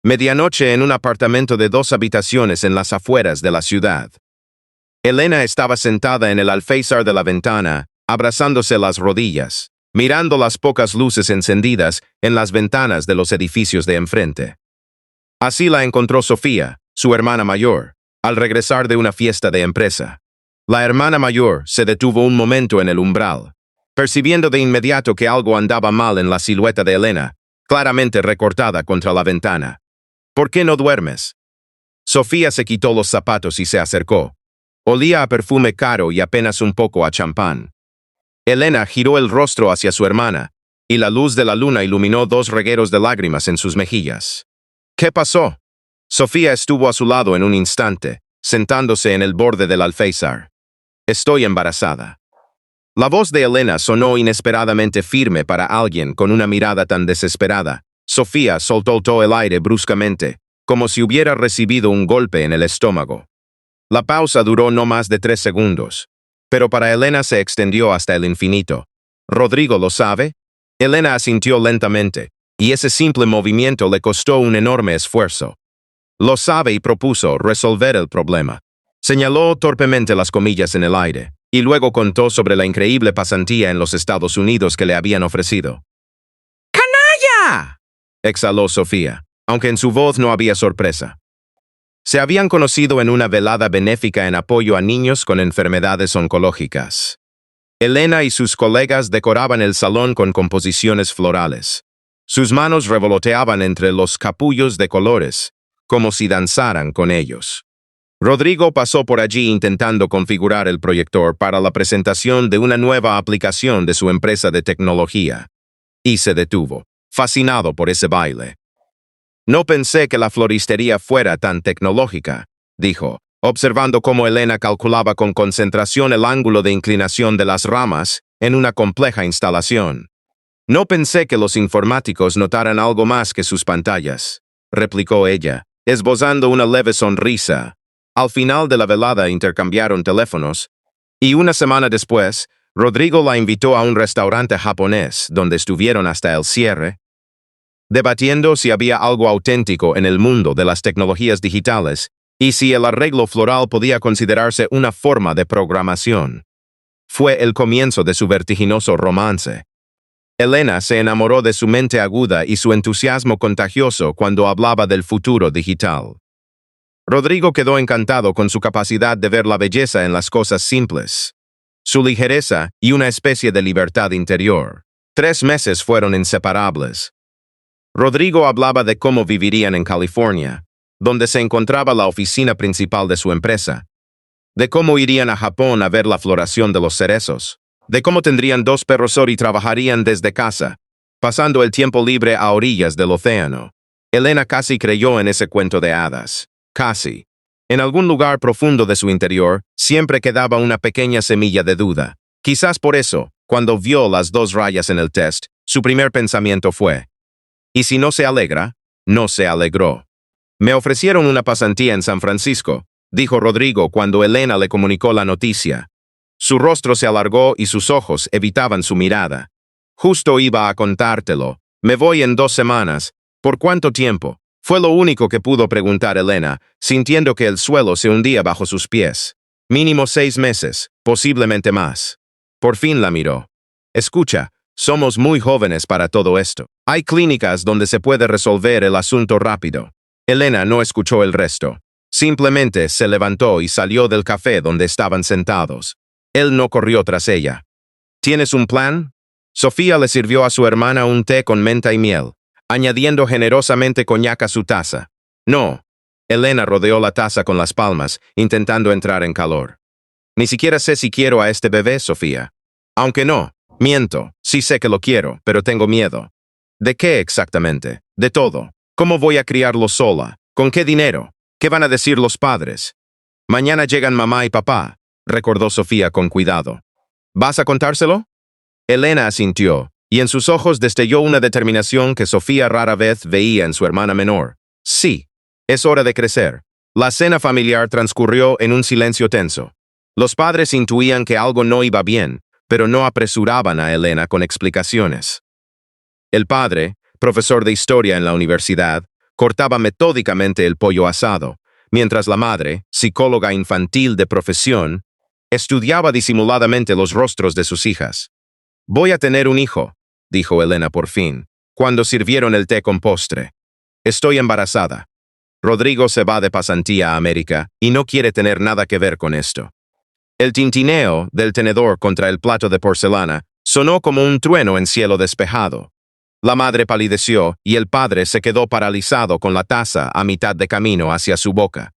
Medianoche en un apartamento de 2 habitaciones en las afueras de la ciudad. Elena estaba sentada en el alféizar de la ventana, abrazándose las rodillas, mirando las pocas luces encendidas en las ventanas de los edificios de enfrente. Así la encontró Sofía, su hermana mayor, al regresar de una fiesta de empresa. La hermana mayor se detuvo un momento en el umbral, percibiendo de inmediato que algo andaba mal en la silueta de Elena, claramente recortada contra la ventana. ¿Por qué no duermes? Sofía se quitó los zapatos y se acercó. Olía a perfume caro y apenas un poco a champán. Elena giró el rostro hacia su hermana, y la luz de la luna iluminó 2 regueros de lágrimas en sus mejillas. ¿Qué pasó? Sofía estuvo a su lado en un instante, sentándose en el borde del alféizar. Estoy embarazada. La voz de Elena sonó inesperadamente firme para alguien con una mirada tan desesperada. Sofía soltó el aire bruscamente, como si hubiera recibido un golpe en el estómago. La pausa duró no más de 3 segundos, pero para Elena se extendió hasta el infinito. ¿Rodrigo lo sabe? Elena asintió lentamente, y ese simple movimiento le costó un enorme esfuerzo. Lo sabe y propuso resolver el problema. Señaló torpemente las comillas en el aire, y luego contó sobre la increíble pasantía en los Estados Unidos que le habían ofrecido. ¡Canalla!, exhaló Sofía, aunque en su voz no había sorpresa. Se habían conocido en una velada benéfica en apoyo a niños con enfermedades oncológicas. Elena y sus colegas decoraban el salón con composiciones florales. Sus manos revoloteaban entre los capullos de colores, como si danzaran con ellos. Rodrigo pasó por allí intentando configurar el proyector para la presentación de una nueva aplicación de su empresa de tecnología, y se detuvo, fascinado por ese baile. No pensé que la floristería fuera tan tecnológica, dijo, observando cómo Elena calculaba con concentración el ángulo de inclinación de las ramas en una compleja instalación. No pensé que los informáticos notaran algo más que sus pantallas, replicó ella, esbozando una leve sonrisa. Al final de la velada intercambiaron teléfonos, y una semana después, Rodrigo la invitó a un restaurante japonés donde estuvieron hasta el cierre, debatiendo si había algo auténtico en el mundo de las tecnologías digitales y si el arreglo floral podía considerarse una forma de programación. Fue el comienzo de su vertiginoso romance. Elena se enamoró de su mente aguda y su entusiasmo contagioso cuando hablaba del futuro digital. Rodrigo quedó encantado con su capacidad de ver la belleza en las cosas simples, su ligereza y una especie de libertad interior. 3 meses fueron inseparables. Rodrigo hablaba de cómo vivirían en California, donde se encontraba la oficina principal de su empresa, de cómo irían a Japón a ver la floración de los cerezos, de cómo tendrían 2 perros y trabajarían desde casa, pasando el tiempo libre a orillas del océano. Elena casi creyó en ese cuento de hadas. Casi. En algún lugar profundo de su interior, siempre quedaba una pequeña semilla de duda. Quizás por eso, cuando vio las 2 rayas en el test, su primer pensamiento fue: ¿y si no se alegra? No se alegró. Me ofrecieron una pasantía en San Francisco, dijo Rodrigo cuando Elena le comunicó la noticia. Su rostro se alargó y sus ojos evitaban su mirada. Justo iba a contártelo. Me voy en 2 semanas. ¿Por cuánto tiempo? Fue lo único que pudo preguntar Elena, sintiendo que el suelo se hundía bajo sus pies. Mínimo 6 meses, posiblemente más. Por fin la miró. Escucha, somos muy jóvenes para todo esto. Hay clínicas donde se puede resolver el asunto rápido. Elena no escuchó el resto. Simplemente se levantó y salió del café donde estaban sentados. Él no corrió tras ella. ¿Tienes un plan? Sofía le sirvió a su hermana un té con menta y miel, añadiendo generosamente coñac a su taza. No. Elena rodeó la taza con las palmas, intentando entrar en calor. Ni siquiera sé si quiero a este bebé, Sofía. Aunque no, miento, sí sé que lo quiero, pero tengo miedo. ¿De qué exactamente? De todo. ¿Cómo voy a criarlo sola? ¿Con qué dinero? ¿Qué van a decir los padres? Mañana llegan mamá y papá, recordó Sofía con cuidado. ¿Vas a contárselo? Elena asintió, y en sus ojos destelló una determinación que Sofía rara vez veía en su hermana menor. Sí, es hora de crecer. La cena familiar transcurrió en un silencio tenso. Los padres intuían que algo no iba bien, pero no apresuraban a Elena con explicaciones. El padre, profesor de historia en la universidad, cortaba metódicamente el pollo asado, mientras la madre, psicóloga infantil de profesión, estudiaba disimuladamente los rostros de sus hijas. «Voy a tener un hijo», dijo Elena por fin, cuando sirvieron el té con postre. «Estoy embarazada. Rodrigo se va de pasantía a América y no quiere tener nada que ver con esto». El tintineo del tenedor contra el plato de porcelana sonó como un trueno en cielo despejado. La madre palideció y el padre se quedó paralizado con la taza a mitad de camino hacia su boca.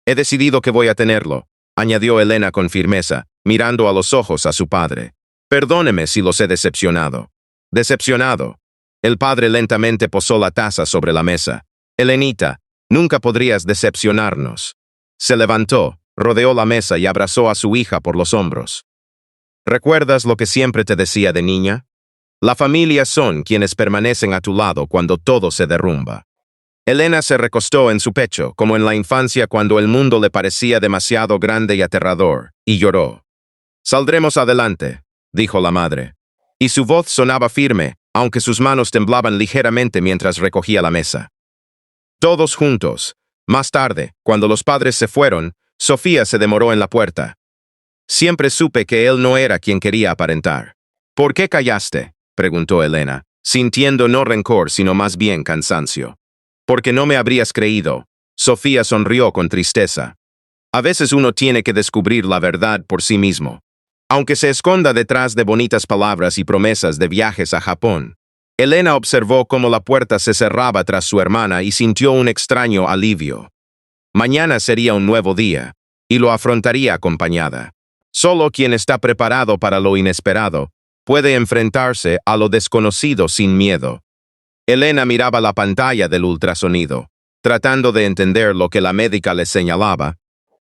«He decidido que voy a tenerlo», añadió Elena con firmeza, mirando a los ojos a su padre. «Perdóneme si los he decepcionado». «Decepcionado». El padre lentamente posó la taza sobre la mesa. «Elenita, nunca podrías decepcionarnos». Se levantó, rodeó la mesa y abrazó a su hija por los hombros. «¿Recuerdas lo que siempre te decía de niña? La familia son quienes permanecen a tu lado cuando todo se derrumba». Elena se recostó en su pecho, como en la infancia cuando el mundo le parecía demasiado grande y aterrador, y lloró. «Saldremos adelante», dijo la madre. Y su voz sonaba firme, aunque sus manos temblaban ligeramente mientras recogía la mesa. Todos juntos. Más tarde, cuando los padres se fueron, Sofía se demoró en la puerta. «Siempre supe que él no era quien quería aparentar». «¿Por qué callaste?», preguntó Elena, sintiendo no rencor sino más bien cansancio. «Porque no me habrías creído». Sofía sonrió con tristeza. «A veces uno tiene que descubrir la verdad por sí mismo. Aunque se esconda detrás de bonitas palabras y promesas de viajes a Japón». Elena observó cómo la puerta se cerraba tras su hermana y sintió un extraño alivio. Mañana sería un nuevo día, y lo afrontaría acompañada. Solo quien está preparado para lo inesperado puede enfrentarse a lo desconocido sin miedo. Elena miraba la pantalla del ultrasonido, tratando de entender lo que la médica le señalaba,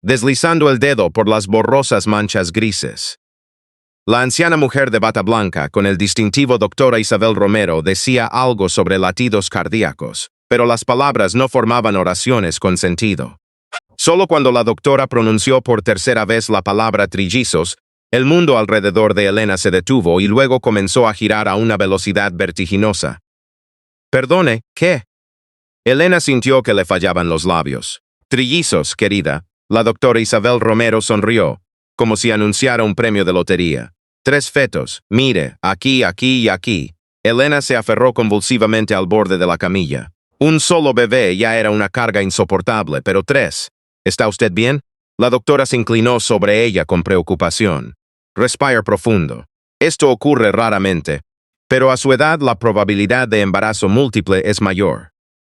deslizando el dedo por las borrosas manchas grises. La anciana mujer de bata blanca, con el distintivo doctora Isabel Romero, decía algo sobre latidos cardíacos, pero las palabras no formaban oraciones con sentido. Solo cuando la doctora pronunció por tercera vez la palabra trillizos, el mundo alrededor de Elena se detuvo y luego comenzó a girar a una velocidad vertiginosa. «Perdone, ¿qué?». Elena sintió que le fallaban los labios. «Trillizos, querida». La doctora Isabel Romero sonrió, como si anunciara un premio de lotería. 3 fetos, mire, aquí, aquí y aquí. Elena se aferró convulsivamente al borde de la camilla. Un solo bebé ya era una carga insoportable, pero 3. ¿Está usted bien? La doctora se inclinó sobre ella con preocupación. Respire profundo. Esto ocurre raramente, pero a su edad la probabilidad de embarazo múltiple es mayor.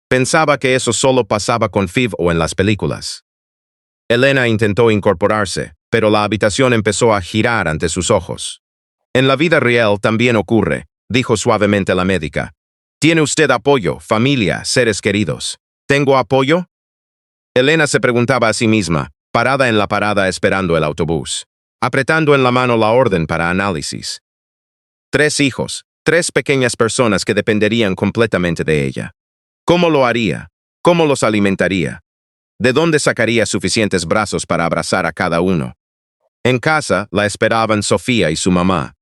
Pensaba que eso solo pasaba con FIV o en las películas. Elena intentó incorporarse, pero la habitación empezó a girar ante sus ojos. «En la vida real también ocurre», dijo suavemente la médica. «Tiene usted apoyo, familia, seres queridos. ¿Tengo apoyo?». Elena se preguntaba a sí misma, parada en la parada esperando el autobús, apretando en la mano la orden para análisis. 3 hijos, 3 pequeñas personas que dependerían completamente de ella. ¿Cómo lo haría? ¿Cómo los alimentaría? ¿De dónde sacaría suficientes brazos para abrazar a cada uno? En casa la esperaban Sofía y su mamá.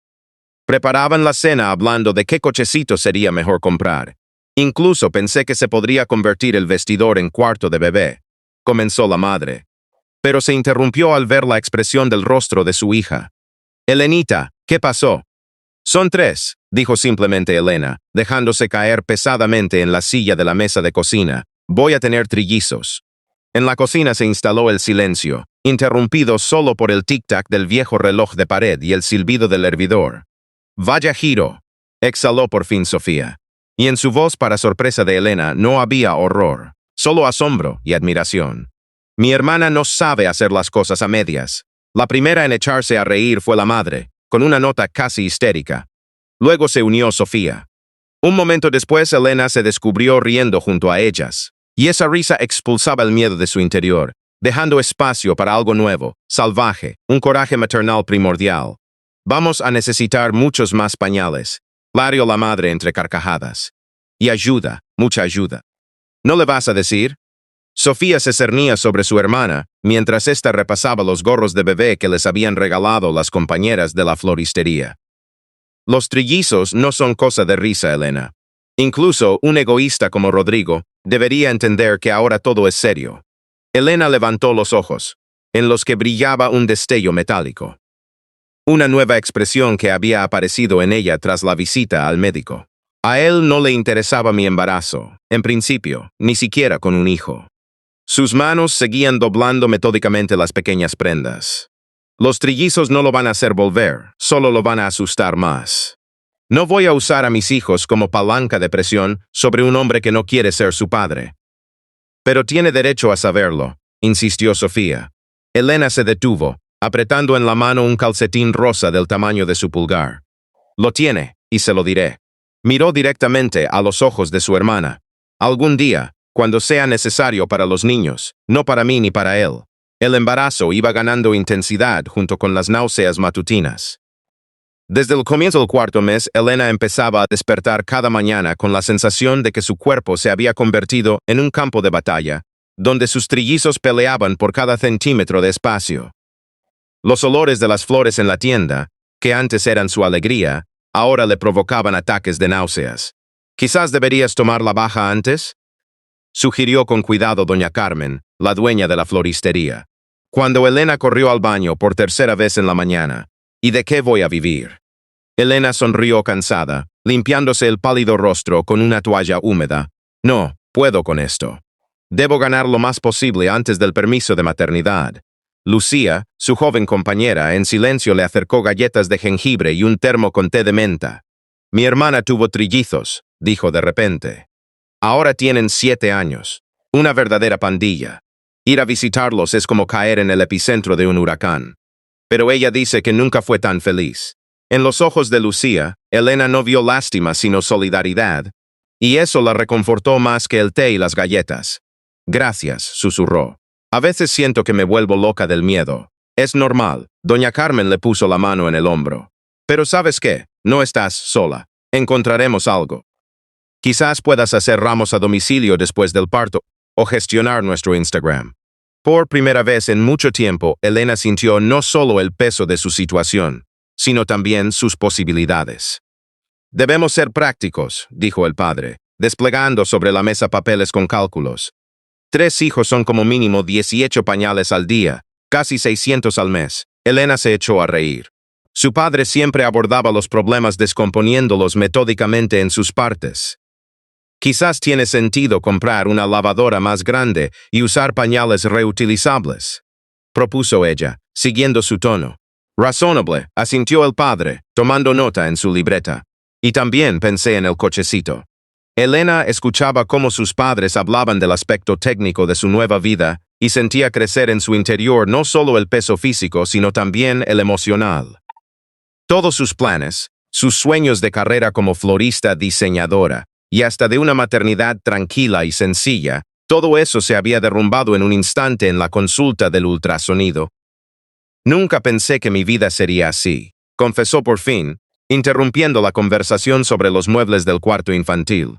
Preparaban la cena hablando de qué cochecito sería mejor comprar. Incluso pensé que se podría convertir el vestidor en cuarto de bebé, comenzó la madre. Pero se interrumpió al ver la expresión del rostro de su hija. «Elenita, ¿qué pasó?». «Son 3», dijo simplemente Elena, dejándose caer pesadamente en la silla de la mesa de cocina. «Voy a tener trillizos». En la cocina se instaló el silencio, interrumpido solo por el tic-tac del viejo reloj de pared y el silbido del hervidor. «Vaya giro», exhaló por fin Sofía. Y en su voz, para sorpresa de Elena, no había horror, solo asombro y admiración. «Mi hermana no sabe hacer las cosas a medias». La primera en echarse a reír fue la madre, con una nota casi histérica. Luego se unió Sofía. Un momento después Elena se descubrió riendo junto a ellas, y esa risa expulsaba el miedo de su interior, dejando espacio para algo nuevo, salvaje, un coraje maternal primordial. «Vamos a necesitar muchos más pañales», larió la madre entre carcajadas. «Y ayuda, mucha ayuda». «¿No le vas a decir?». Sofía se cernía sobre su hermana, mientras ésta repasaba los gorros de bebé que les habían regalado las compañeras de la floristería. «Los trillizos no son cosa de risa, Elena. Incluso un egoísta como Rodrigo Debería entender que ahora todo es serio. Elena levantó los ojos, en los que brillaba un destello metálico. Una nueva expresión que había aparecido en ella tras la visita al médico. A él no le interesaba mi embarazo, en principio, ni siquiera con un hijo. Sus manos seguían doblando metódicamente las pequeñas prendas. Los trillizos no lo van a hacer volver, solo lo van a asustar más. No voy a usar a mis hijos como palanca de presión sobre un hombre que no quiere ser su padre. Pero tiene derecho a saberlo, insistió Sofía. Elena se detuvo, apretando en la mano un calcetín rosa del tamaño de su pulgar. Lo tiene, y se lo diré. Miró directamente a los ojos de su hermana. Algún día, cuando sea necesario para los niños, no para mí ni para él. El embarazo iba ganando intensidad junto con las náuseas matutinas. Desde el comienzo del cuarto mes, Elena empezaba a despertar cada mañana con la sensación de que su cuerpo se había convertido en un campo de batalla, donde sus trillizos peleaban por cada centímetro de espacio. Los olores de las flores en la tienda, que antes eran su alegría, ahora le provocaban ataques de náuseas. ¿Quizás deberías tomar la baja antes?, sugirió con cuidado doña Carmen, la dueña de la floristería. Cuando Elena corrió al baño por tercera vez en la mañana. ¿Y de qué voy a vivir? Elena sonrió cansada, limpiándose el pálido rostro con una toalla húmeda. No, puedo con esto. Debo ganar lo más posible antes del permiso de maternidad. Lucía, su joven compañera, en silencio le acercó galletas de jengibre y un termo con té de menta. Mi hermana tuvo trillizos, dijo de repente. Ahora tienen 7 años. Una verdadera pandilla. Ir a visitarlos es como caer en el epicentro de un huracán. Pero ella dice que nunca fue tan feliz. En los ojos de Lucía, Elena no vio lástima sino solidaridad, y eso la reconfortó más que el té y las galletas. Gracias, susurró. A veces siento que me vuelvo loca del miedo. Es normal. Doña Carmen le puso la mano en el hombro. Pero ¿sabes qué? No estás sola. Encontraremos algo. Quizás puedas hacer ramos a domicilio después del parto, o gestionar nuestro Instagram. Por primera vez en mucho tiempo, Elena sintió no solo el peso de su situación, sino también sus posibilidades. Debemos ser prácticos, dijo el padre, desplegando sobre la mesa papeles con cálculos. 3 hijos son como mínimo 18 pañales al día, casi 600 al mes. Elena se echó a reír. Su padre siempre abordaba los problemas descomponiéndolos metódicamente en sus partes. Quizás tiene sentido comprar una lavadora más grande y usar pañales reutilizables, propuso ella, siguiendo su tono. Razonable, asintió el padre, tomando nota en su libreta. Y también pensé en el cochecito. Elena escuchaba cómo sus padres hablaban del aspecto técnico de su nueva vida y sentía crecer en su interior no solo el peso físico, sino también el emocional. Todos sus planes, sus sueños de carrera como florista diseñadora, y hasta de una maternidad tranquila y sencilla, todo eso se había derrumbado en un instante en la consulta del ultrasonido. Nunca pensé que mi vida sería así, confesó por fin, interrumpiendo la conversación sobre los muebles del cuarto infantil.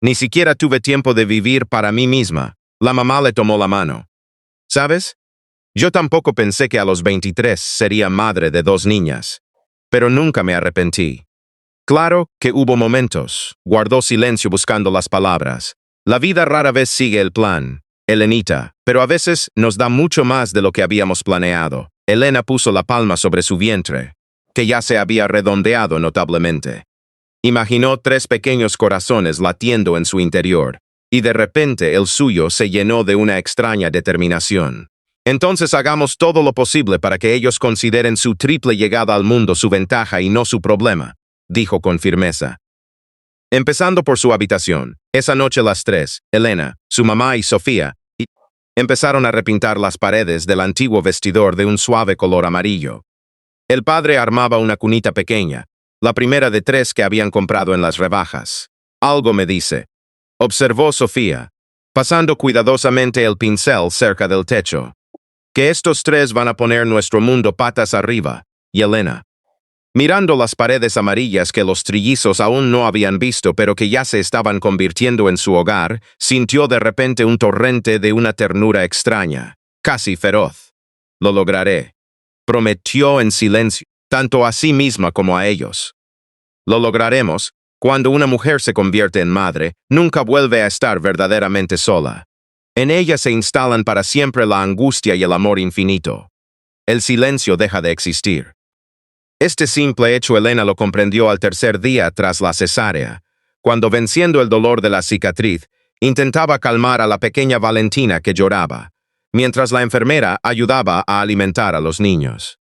Ni siquiera tuve tiempo de vivir para mí misma. La mamá le tomó la mano. ¿Sabes? Yo tampoco pensé que a los 23 sería madre de 2 niñas, pero nunca me arrepentí. Claro que hubo momentos, guardó silencio buscando las palabras. La vida rara vez sigue el plan, Elenita, pero a veces nos da mucho más de lo que habíamos planeado. Elena puso la palma sobre su vientre, que ya se había redondeado notablemente. Imaginó 3 pequeños corazones latiendo en su interior, y de repente el suyo se llenó de una extraña determinación. Entonces hagamos todo lo posible para que ellos consideren su triple llegada al mundo su ventaja y no su problema, dijo con firmeza. Empezando por su habitación, esa noche las 3, Elena, su mamá y Sofía, empezaron a repintar las paredes del antiguo vestidor de un suave color amarillo. El padre armaba una cunita pequeña, la primera de 3 que habían comprado en las rebajas. Algo me dice, observó Sofía, pasando cuidadosamente el pincel cerca del techo, que estos 3 van a poner nuestro mundo patas arriba. Y Elena, mirando las paredes amarillas que los trillizos aún no habían visto pero que ya se estaban convirtiendo en su hogar, sintió de repente un torrente de una ternura extraña, casi feroz. Lo lograré, prometió en silencio, tanto a sí misma como a ellos. Lo lograremos, Cuando una mujer se convierte en madre, nunca vuelve a estar verdaderamente sola. En ella se instalan para siempre la angustia y el amor infinito. El silencio deja de existir. Este simple hecho Elena lo comprendió al tercer día tras la cesárea, cuando venciendo el dolor de la cicatriz, intentaba calmar a la pequeña Valentina que lloraba, mientras la enfermera ayudaba a alimentar a los niños.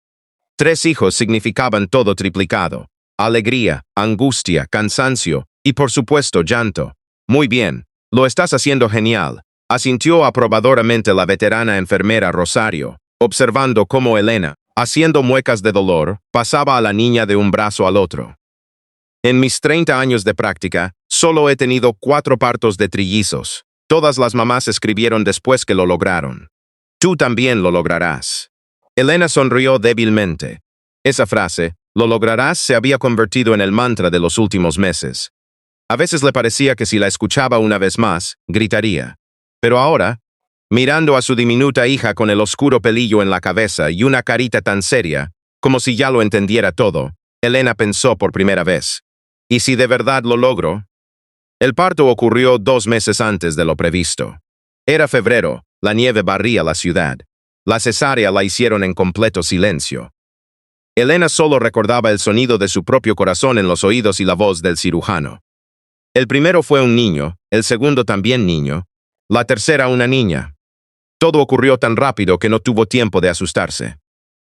3 hijos significaban todo triplicado: alegría, angustia, cansancio y por supuesto llanto. Muy bien, lo estás haciendo genial, asintió aprobadoramente la veterana enfermera Rosario, observando cómo Elena, haciendo muecas de dolor, pasaba a la niña de un brazo al otro. En mis 30 años de práctica, solo he tenido 4 partos de trillizos. Todas las mamás escribieron después que lo lograron. Tú también lo lograrás. Elena sonrió débilmente. Esa frase, lo lograrás, se había convertido en el mantra de los últimos meses. A veces le parecía que si la escuchaba una vez más, gritaría. Pero ahora, mirando a su diminuta hija con el oscuro pelillo en la cabeza y una carita tan seria, como si ya lo entendiera todo, Elena pensó por primera vez: ¿y si de verdad lo logro? El parto ocurrió 2 meses antes de lo previsto. Era febrero, la nieve barría la ciudad. La cesárea la hicieron en completo silencio. Elena solo recordaba el sonido de su propio corazón en los oídos y la voz del cirujano. El primero fue un niño, el segundo también niño, la tercera una niña. Todo ocurrió tan rápido que no tuvo tiempo de asustarse.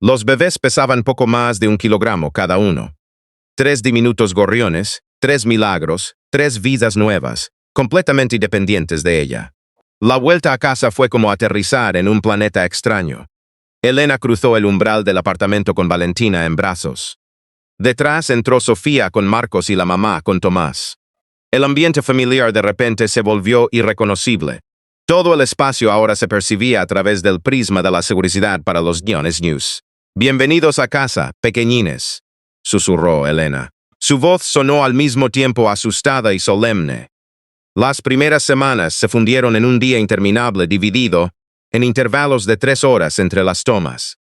Los bebés pesaban poco más de 1 kilogramo cada uno. 3 diminutos gorriones, 3 milagros, 3 vidas nuevas, completamente independientes de ella. La vuelta a casa fue como aterrizar en un planeta extraño. Elena cruzó el umbral del apartamento con Valentina en brazos. Detrás entró Sofía con Marcos y la mamá con Tomás. El ambiente familiar de repente se volvió irreconocible. Todo el espacio ahora se percibía a través del prisma de la seguridad para los guiones news. «Bienvenidos a casa, pequeñines», susurró Elena. Su voz sonó al mismo tiempo asustada y solemne. Las primeras semanas se fundieron en un día interminable dividido en intervalos de 3 horas entre las tomas.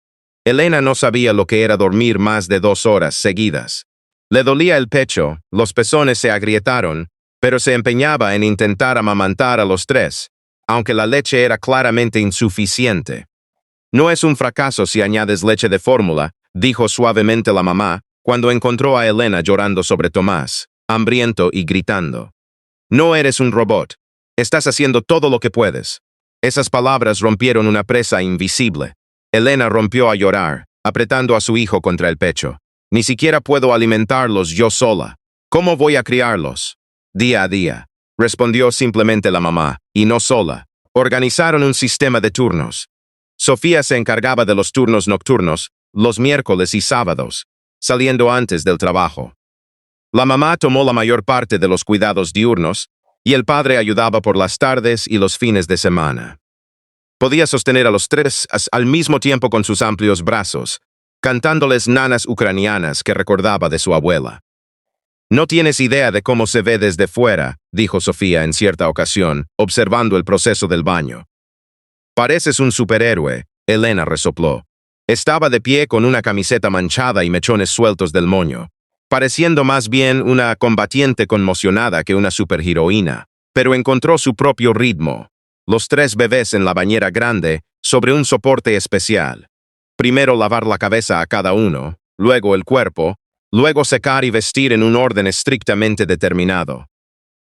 Elena no sabía lo que era dormir más de 2 horas seguidas. Le dolía el pecho, los pezones se agrietaron, pero se empeñaba en intentar amamantar a los 3, aunque la leche era claramente insuficiente. «No es un fracaso si añades leche de fórmula», dijo suavemente la mamá, cuando encontró a Elena llorando sobre Tomás, hambriento y gritando. «No eres un robot. Estás haciendo todo lo que puedes». Esas palabras rompieron una presa invisible. Elena rompió a llorar, apretando a su hijo contra el pecho. «Ni siquiera puedo alimentarlos yo sola. ¿Cómo voy a criarlos?» «Día a día», respondió simplemente la mamá, y no sola. Organizaron un sistema de turnos. Sofía se encargaba de los turnos nocturnos, los miércoles y sábados, saliendo antes del trabajo. La mamá tomó la mayor parte de los cuidados diurnos, y el padre ayudaba por las tardes y los fines de semana. Podía sostener a los 3 al mismo tiempo con sus amplios brazos, cantándoles nanas ucranianas que recordaba de su abuela. «No tienes idea de cómo se ve desde fuera», dijo Sofía en cierta ocasión, observando el proceso del baño. «Pareces un superhéroe», Elena resopló. Estaba de pie con una camiseta manchada y mechones sueltos del moño, pareciendo más bien una combatiente conmocionada que una superheroína, pero encontró su propio ritmo. Los 3 bebés en la bañera grande, sobre un soporte especial. Primero lavar la cabeza a cada uno, luego el cuerpo, luego secar y vestir en un orden estrictamente determinado.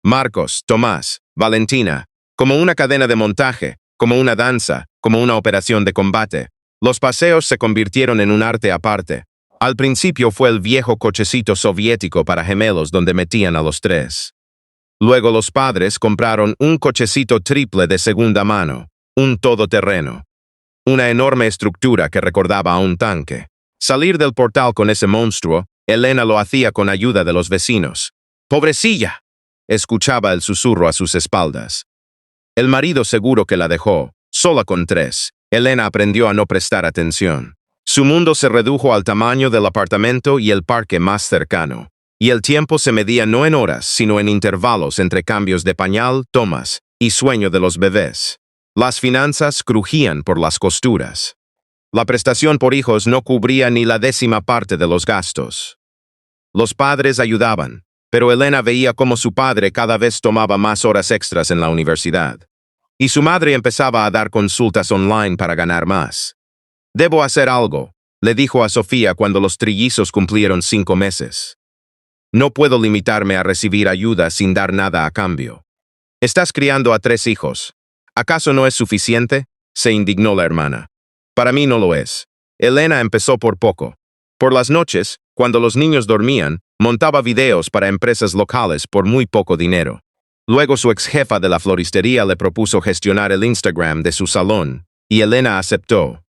Marcos, Tomás, Valentina, como una cadena de montaje, como una danza, como una operación de combate. Los paseos se convirtieron en un arte aparte. Al principio fue el viejo cochecito soviético para gemelos donde metían a los 3. Luego los padres compraron un cochecito triple de segunda mano, un todoterreno. Una enorme estructura que recordaba a un tanque. Salir del portal con ese monstruo, Elena lo hacía con ayuda de los vecinos. «¡Pobrecilla!», escuchaba el susurro a sus espaldas. El marido seguro que la dejó, sola con 3. Elena aprendió a no prestar atención. Su mundo se redujo al tamaño del apartamento y el parque más cercano, y el tiempo se medía no en horas, sino en intervalos entre cambios de pañal, tomas y sueño de los bebés. Las finanzas crujían por las costuras. La prestación por hijos no cubría ni la 10ª parte de los gastos. Los padres ayudaban, pero Elena veía cómo su padre cada vez tomaba más horas extras en la universidad. Y su madre empezaba a dar consultas online para ganar más. «Debo hacer algo», le dijo a Sofía cuando los trillizos cumplieron 5 meses. «No puedo limitarme a recibir ayuda sin dar nada a cambio». «Estás criando a 3 hijos. ¿Acaso no es suficiente?», se indignó la hermana. «Para mí no lo es». Elena empezó por poco. Por las noches, cuando los niños dormían, montaba videos para empresas locales por muy poco dinero. Luego su ex jefa de la floristería le propuso gestionar el Instagram de su salón, y Elena aceptó.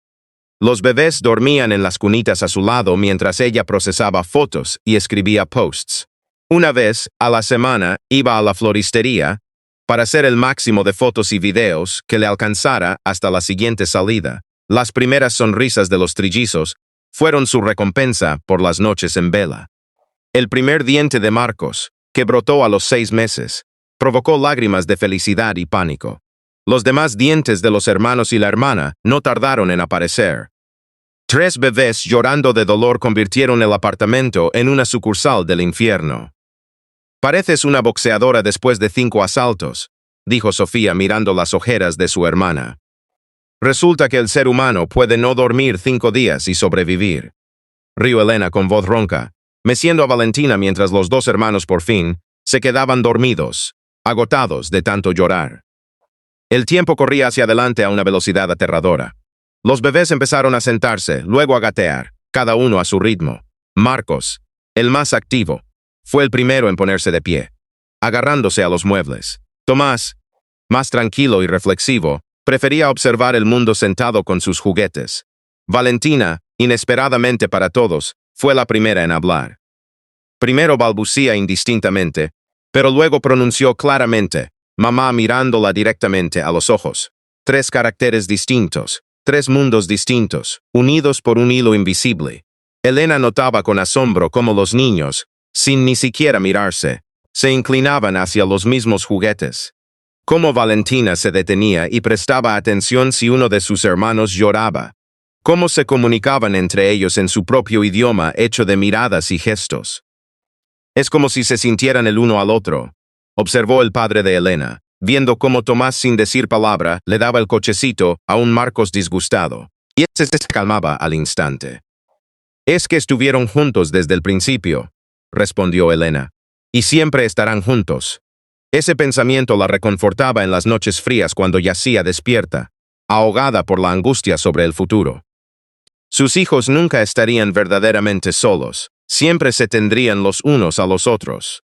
Los bebés dormían en las cunitas a su lado mientras ella procesaba fotos y escribía posts. Una vez a la semana iba a la floristería para hacer el máximo de fotos y videos que le alcanzara hasta la siguiente salida. Las primeras sonrisas de los trillizos fueron su recompensa por las noches en vela. El primer diente de Marcos, que brotó a los 6 meses, provocó lágrimas de felicidad y pánico. Los demás dientes de los hermanos y la hermana no tardaron en aparecer. 3 bebés llorando de dolor convirtieron el apartamento en una sucursal del infierno. «Pareces una boxeadora después de 5 asaltos», dijo Sofía mirando las ojeras de su hermana. «Resulta que el ser humano puede no dormir 5 días y sobrevivir», rió Elena con voz ronca, meciendo a Valentina mientras los 2 hermanos por fin se quedaban dormidos, agotados de tanto llorar. El tiempo corría hacia adelante a una velocidad aterradora. Los bebés empezaron a sentarse, luego a gatear, cada uno a su ritmo. Marcos, el más activo, fue el primero en ponerse de pie, agarrándose a los muebles. Tomás, más tranquilo y reflexivo, prefería observar el mundo sentado con sus juguetes. Valentina, inesperadamente para todos, fue la primera en hablar. Primero balbucía indistintamente, pero luego pronunció claramente, mamá mirándola directamente a los ojos. 3 caracteres distintos, 3 mundos distintos, unidos por un hilo invisible. Elena notaba con asombro cómo los niños, sin ni siquiera mirarse, se inclinaban hacia los mismos juguetes. Cómo Valentina se detenía y prestaba atención si uno de sus hermanos lloraba. Cómo se comunicaban entre ellos en su propio idioma hecho de miradas y gestos. «Es como si se sintieran el uno al otro», observó el padre de Elena, viendo cómo Tomás sin decir palabra le daba el cochecito a un Marcos disgustado, y ese se calmaba al instante. «Es que estuvieron juntos desde el principio», respondió Elena, «y siempre estarán juntos». Ese pensamiento la reconfortaba en las noches frías cuando yacía despierta, ahogada por la angustia sobre el futuro. Sus hijos nunca estarían verdaderamente solos, siempre se tendrían los unos a los otros.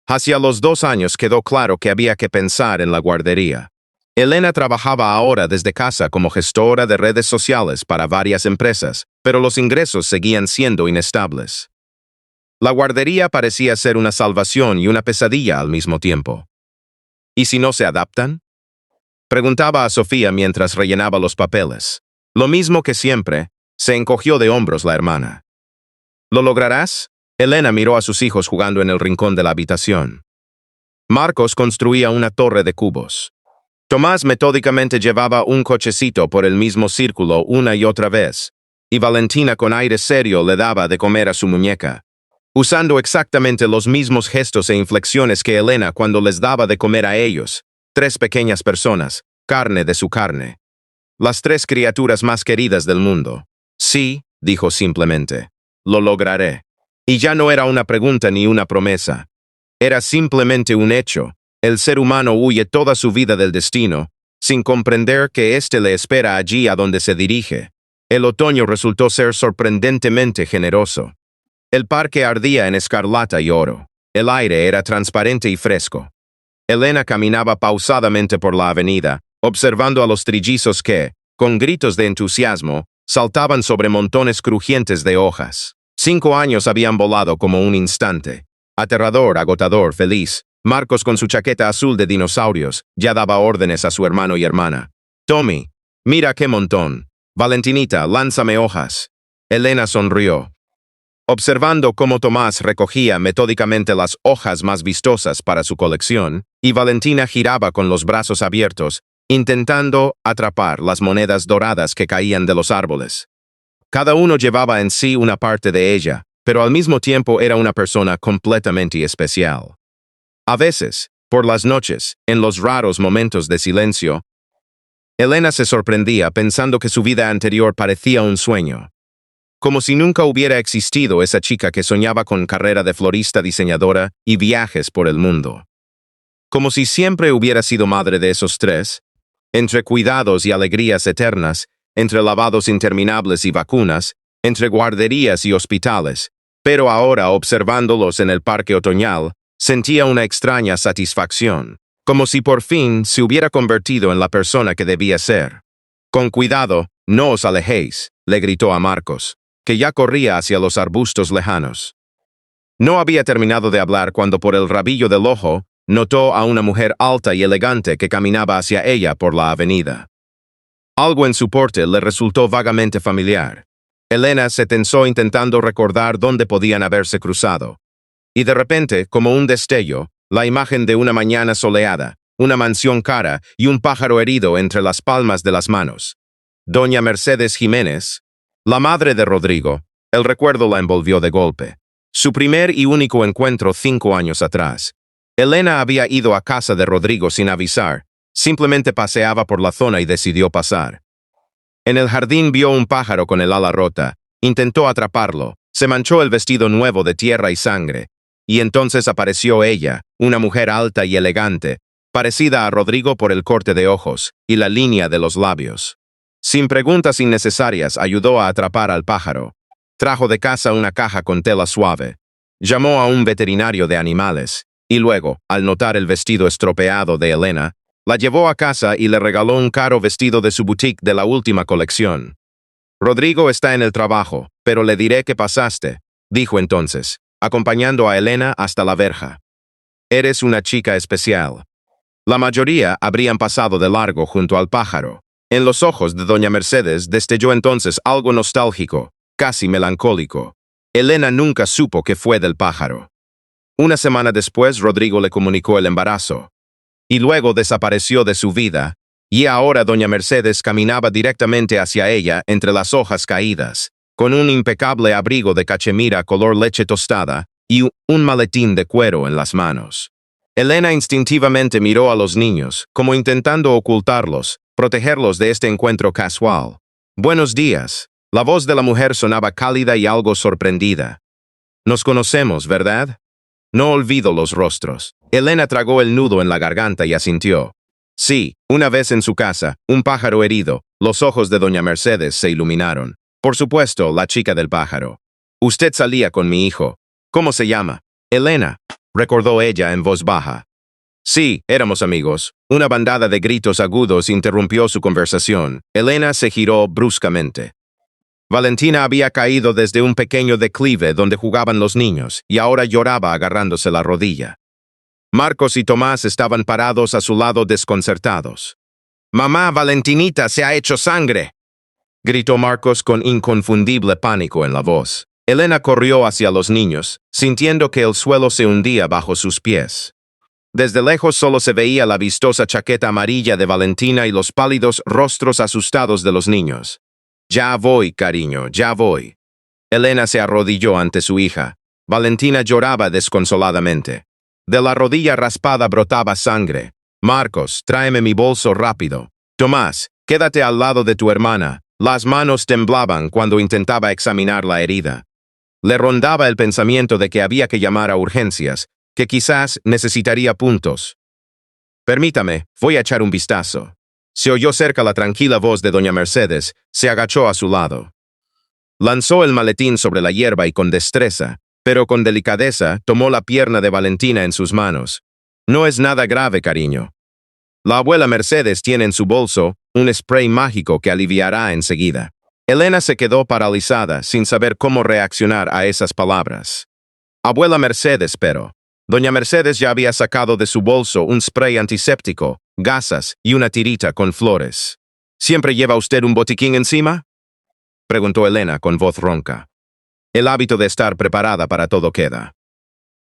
Hacia los 2 años quedó claro que había que pensar en la guardería. Elena trabajaba ahora desde casa como gestora de redes sociales para varias empresas, pero los ingresos seguían siendo inestables. La guardería parecía ser una salvación y una pesadilla al mismo tiempo. ¿Y si no se adaptan?, preguntaba a Sofía mientras rellenaba los papeles. Lo mismo que siempre, se encogió de hombros la hermana. ¿Lo lograrás? Elena miró a sus hijos jugando en el rincón de la habitación. Marcos construía una torre de cubos. Tomás metódicamente llevaba un cochecito por el mismo círculo una y otra vez, y Valentina con aire serio le daba de comer a su muñeca, usando exactamente los mismos gestos e inflexiones que Elena cuando les daba de comer a ellos, 3 pequeñas personas, carne de su carne. Las 3 criaturas más queridas del mundo. «Sí», dijo simplemente, «lo lograré». Y ya no era una pregunta ni una promesa. Era simplemente un hecho. El ser humano huye toda su vida del destino, sin comprender que éste le espera allí a donde se dirige. El otoño resultó ser sorprendentemente generoso. El parque ardía en escarlata y oro. El aire era transparente y fresco. Elena caminaba pausadamente por la avenida, observando a los trillizos que, con gritos de entusiasmo, saltaban sobre montones crujientes de hojas. 5 años habían volado como un instante. Aterrador, agotador, feliz. Marcos con su chaqueta azul de dinosaurios ya daba órdenes a su hermano y hermana. «Tommy, mira qué montón. Valentinita, lánzame hojas». Elena sonrió, observando cómo Tomás recogía metódicamente las hojas más vistosas para su colección, y Valentina giraba con los brazos abiertos, intentando atrapar las monedas doradas que caían de los árboles. Cada uno llevaba en sí una parte de ella, pero al mismo tiempo era una persona completamente especial. A veces, por las noches, en los raros momentos de silencio, Elena se sorprendía pensando que su vida anterior parecía un sueño. Como si nunca hubiera existido esa chica que soñaba con carrera de florista diseñadora y viajes por el mundo. Como si siempre hubiera sido madre de esos tres, entre cuidados y alegrías eternas, entre lavados interminables y vacunas, entre guarderías y hospitales, pero ahora observándolos en el parque otoñal, sentía una extraña satisfacción, como si por fin se hubiera convertido en la persona que debía ser. «Con cuidado, no os alejéis», le gritó a Marcos, que ya corría hacia los arbustos lejanos. No había terminado de hablar cuando por el rabillo del ojo notó a una mujer alta y elegante que caminaba hacia ella por la avenida. Algo en su porte le resultó vagamente familiar. Elena se tensó intentando recordar dónde podían haberse cruzado. Y de repente, como un destello, la imagen de una mañana soleada, una mansión cara y un pájaro herido entre las palmas de las manos. Doña Mercedes Jiménez, la madre de Rodrigo, el recuerdo la envolvió de golpe. Su primer y único encuentro 5 años atrás. Elena había ido a casa de Rodrigo sin avisar, simplemente paseaba por la zona y decidió pasar. En el jardín vio un pájaro con el ala rota, intentó atraparlo, se manchó el vestido nuevo de tierra y sangre, y entonces apareció ella, una mujer alta y elegante, parecida a Rodrigo por el corte de ojos y la línea de los labios. Sin preguntas innecesarias ayudó a atrapar al pájaro. Trajo de casa una caja con tela suave. Llamó a un veterinario de animales, y luego, al notar el vestido estropeado de Elena, la llevó a casa y le regaló un caro vestido de su boutique de la última colección. «Rodrigo está en el trabajo, pero le diré que pasaste», dijo entonces, acompañando a Elena hasta la verja. «Eres una chica especial». La mayoría habrían pasado de largo junto al pájaro. En los ojos de doña Mercedes destelló entonces algo nostálgico, casi melancólico. Elena nunca supo qué fue del pájaro. Una semana después, Rodrigo le comunicó el embarazo. Y luego desapareció de su vida, y ahora doña Mercedes caminaba directamente hacia ella entre las hojas caídas, con un impecable abrigo de cachemira color leche tostada y un maletín de cuero en las manos. Elena instintivamente miró a los niños, como intentando ocultarlos, protegerlos de este encuentro casual. «Buenos días». La voz de la mujer sonaba cálida y algo sorprendida. «Nos conocemos, ¿verdad?» «No olvido los rostros». Elena tragó el nudo en la garganta y asintió. Sí, una vez en su casa, un pájaro herido, los ojos de doña Mercedes se iluminaron. Por supuesto, la chica del pájaro. «Usted salía con mi hijo. ¿Cómo se llama?» «Elena», recordó ella en voz baja. «Sí, éramos amigos». Una bandada de gritos agudos interrumpió su conversación. Elena se giró bruscamente. Valentina había caído desde un pequeño declive donde jugaban los niños y ahora lloraba agarrándose la rodilla. Marcos y Tomás estaban parados a su lado desconcertados. «Mamá, Valentinita se ha hecho sangre», gritó Marcos con inconfundible pánico en la voz. Elena corrió hacia los niños, sintiendo que el suelo se hundía bajo sus pies. Desde lejos solo se veía la vistosa chaqueta amarilla de Valentina y los pálidos rostros asustados de los niños. «Ya voy, cariño, ya voy». Elena se arrodilló ante su hija. Valentina lloraba desconsoladamente. De la rodilla raspada brotaba sangre. «Marcos, tráeme mi bolso rápido». «Tomás, quédate al lado de tu hermana». Las manos temblaban cuando intentaba examinar la herida. Le rondaba el pensamiento de que había que llamar a urgencias, que quizás necesitaría puntos. «Permítame, voy a echar un vistazo». Se oyó cerca la tranquila voz de doña Mercedes, se agachó a su lado. Lanzó el maletín sobre la hierba y con destreza, pero con delicadeza, tomó la pierna de Valentina en sus manos. «No es nada grave, cariño. La abuela Mercedes tiene en su bolso un spray mágico que aliviará enseguida». Elena se quedó paralizada, sin saber cómo reaccionar a esas palabras. «Abuela Mercedes, pero». Doña Mercedes ya había sacado de su bolso un spray antiséptico, gasas y una tirita con flores. «¿Siempre lleva usted un botiquín encima?», preguntó Elena con voz ronca. «El hábito de estar preparada para todo queda».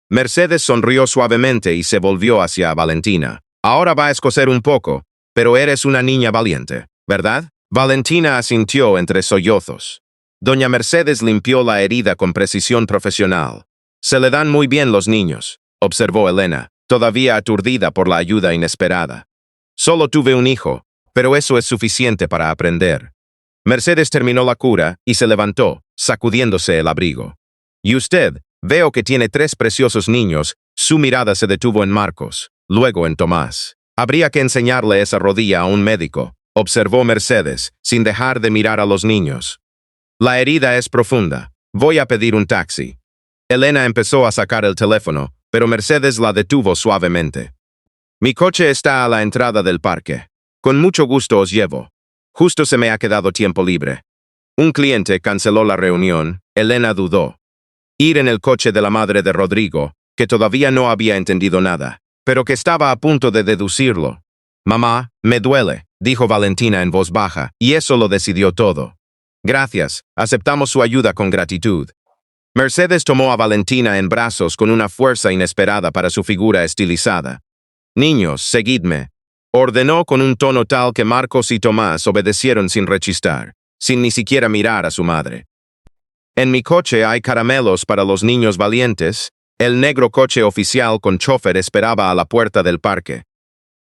Mercedes sonrió suavemente y se volvió hacia Valentina. «Ahora va a escocer un poco, pero eres una niña valiente, ¿verdad?». Valentina asintió entre sollozos. Doña Mercedes limpió la herida con precisión profesional. Se le dan muy bien los niños, observó Elena, todavía aturdida por la ayuda inesperada. Solo tuve un hijo, pero eso es suficiente para aprender. Mercedes terminó la cura y se levantó, sacudiéndose el abrigo. ¿Y usted? Veo que tiene 3 preciosos niños. Su mirada se detuvo en Marcos, luego en Tomás. Habría que enseñarle esa rodilla a un médico, observó Mercedes, sin dejar de mirar a los niños. La herida es profunda. Voy a pedir un taxi. Elena empezó a sacar el teléfono, pero Mercedes la detuvo suavemente. Mi coche está a la entrada del parque. Con mucho gusto os llevo. Justo se me ha quedado tiempo libre. Un cliente canceló la reunión. Elena dudó. Ir en el coche de la madre de Rodrigo, que todavía no había entendido nada, pero que estaba a punto de deducirlo. Mamá, me duele, dijo Valentina en voz baja, y eso lo decidió todo. Gracias, aceptamos su ayuda con gratitud. Mercedes tomó a Valentina en brazos con una fuerza inesperada para su figura estilizada. Niños, seguidme. Ordenó con un tono tal que Marcos y Tomás obedecieron sin rechistar, sin ni siquiera mirar a su madre. En mi coche hay caramelos para los niños valientes. El negro coche oficial con chofer esperaba a la puerta del parque.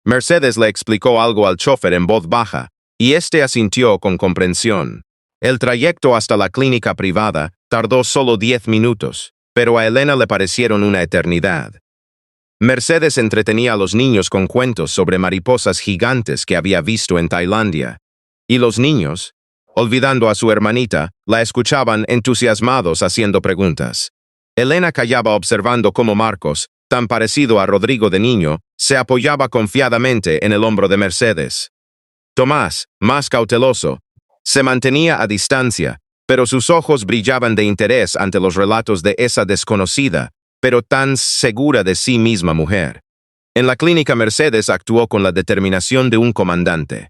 Mercedes le explicó algo al chofer en voz baja, y éste asintió con comprensión. El trayecto hasta la clínica privada tardó solo 10 minutos, pero a Elena le parecieron una eternidad. Mercedes entretenía a los niños con cuentos sobre mariposas gigantes que había visto en Tailandia. Y los niños, olvidando a su hermanita, la escuchaban entusiasmados haciendo preguntas. Elena callaba observando cómo Marcos, tan parecido a Rodrigo de niño, se apoyaba confiadamente en el hombro de Mercedes. Tomás, más cauteloso, se mantenía a distancia, pero sus ojos brillaban de interés ante los relatos de esa desconocida, pero tan segura de sí misma mujer. En la clínica Mercedes actuó con la determinación de un comandante.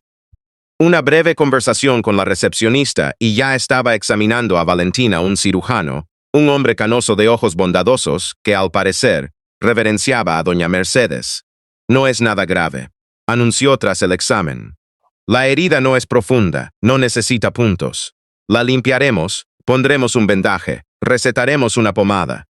Una breve conversación con la recepcionista y ya estaba examinando a Valentina un cirujano, un hombre canoso de ojos bondadosos que, al parecer, reverenciaba a doña Mercedes. No es nada grave, anunció tras el examen. La herida no es profunda, no necesita puntos. La limpiaremos, pondremos un vendaje, recetaremos una pomada.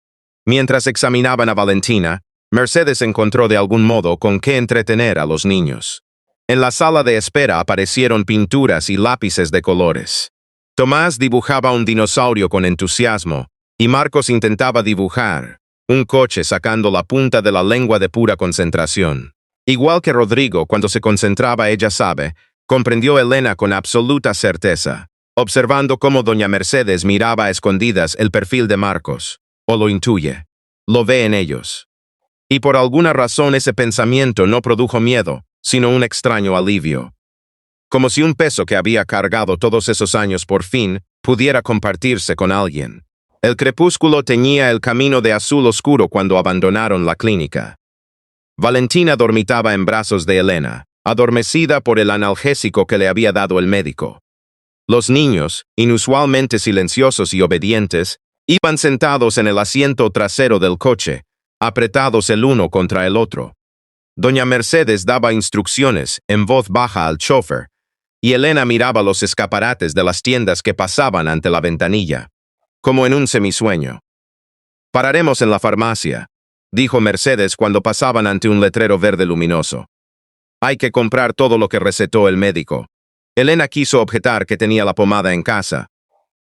Mientras examinaban a Valentina, Mercedes encontró de algún modo con qué entretener a los niños. En la sala de espera aparecieron pinturas y lápices de colores. Tomás dibujaba un dinosaurio con entusiasmo, y Marcos intentaba dibujar un coche sacando la punta de la lengua de pura concentración. Igual que Rodrigo, cuando se concentraba ella sabe, comprendió Elena con absoluta certeza, observando cómo doña Mercedes miraba a escondidas el perfil de Marcos. O lo intuye. Lo ve en ellos. Y por alguna razón ese pensamiento no produjo miedo, sino un extraño alivio. Como si un peso que había cargado todos esos años por fin pudiera compartirse con alguien. El crepúsculo teñía el camino de azul oscuro cuando abandonaron la clínica. Valentina dormitaba en brazos de Elena, adormecida por el analgésico que le había dado el médico. Los niños, inusualmente silenciosos y obedientes, iban sentados en el asiento trasero del coche, apretados el uno contra el otro. Doña Mercedes daba instrucciones en voz baja al chofer, y Elena miraba los escaparates de las tiendas que pasaban ante la ventanilla, como en un semisueño. Pararemos en la farmacia, dijo Mercedes cuando pasaban ante un letrero verde luminoso. Hay que comprar todo lo que recetó el médico. Elena quiso objetar que tenía la pomada en casa,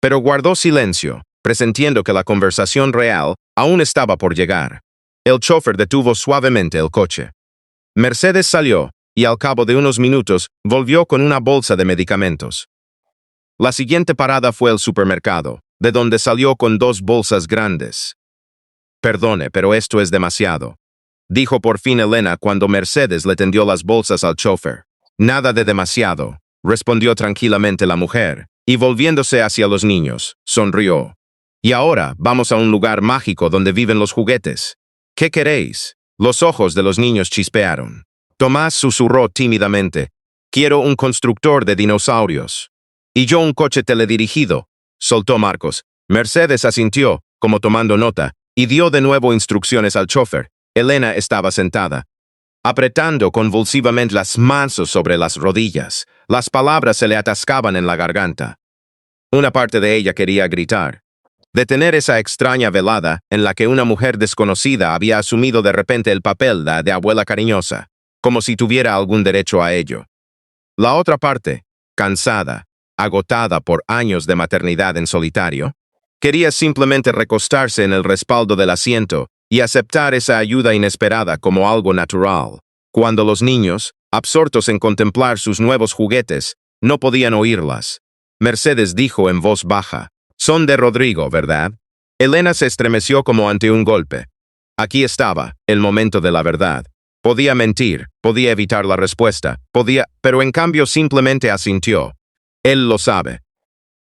pero guardó silencio, presintiendo que la conversación real aún estaba por llegar. El chofer detuvo suavemente el coche. Mercedes salió, y al cabo de unos minutos volvió con una bolsa de medicamentos. La siguiente parada fue el supermercado, de donde salió con 2 bolsas grandes. Perdone, pero esto es demasiado, dijo por fin Elena cuando Mercedes le tendió las bolsas al chofer. Nada de demasiado, respondió tranquilamente la mujer, y volviéndose hacia los niños, sonrió. Y ahora vamos a un lugar mágico donde viven los juguetes. ¿Qué queréis? Los ojos de los niños chispearon. Tomás susurró tímidamente. Quiero un constructor de dinosaurios. Y yo un coche teledirigido, soltó Marcos. Mercedes asintió, como tomando nota, y dio de nuevo instrucciones al chofer. Elena estaba sentada, apretando convulsivamente las manos sobre las rodillas. Las palabras se le atascaban en la garganta. Una parte de ella quería gritar. Detener esa extraña velada en la que una mujer desconocida había asumido de repente el papel de abuela cariñosa, como si tuviera algún derecho a ello. La otra parte, cansada, agotada por años de maternidad en solitario, quería simplemente recostarse en el respaldo del asiento y aceptar esa ayuda inesperada como algo natural, cuando los niños, absortos en contemplar sus nuevos juguetes, no podían oírlas. Mercedes dijo en voz baja, «Son de Rodrigo, ¿verdad?» Elena se estremeció como ante un golpe. Aquí estaba, el momento de la verdad. Podía mentir, podía evitar la respuesta, pero en cambio simplemente asintió. Él lo sabe.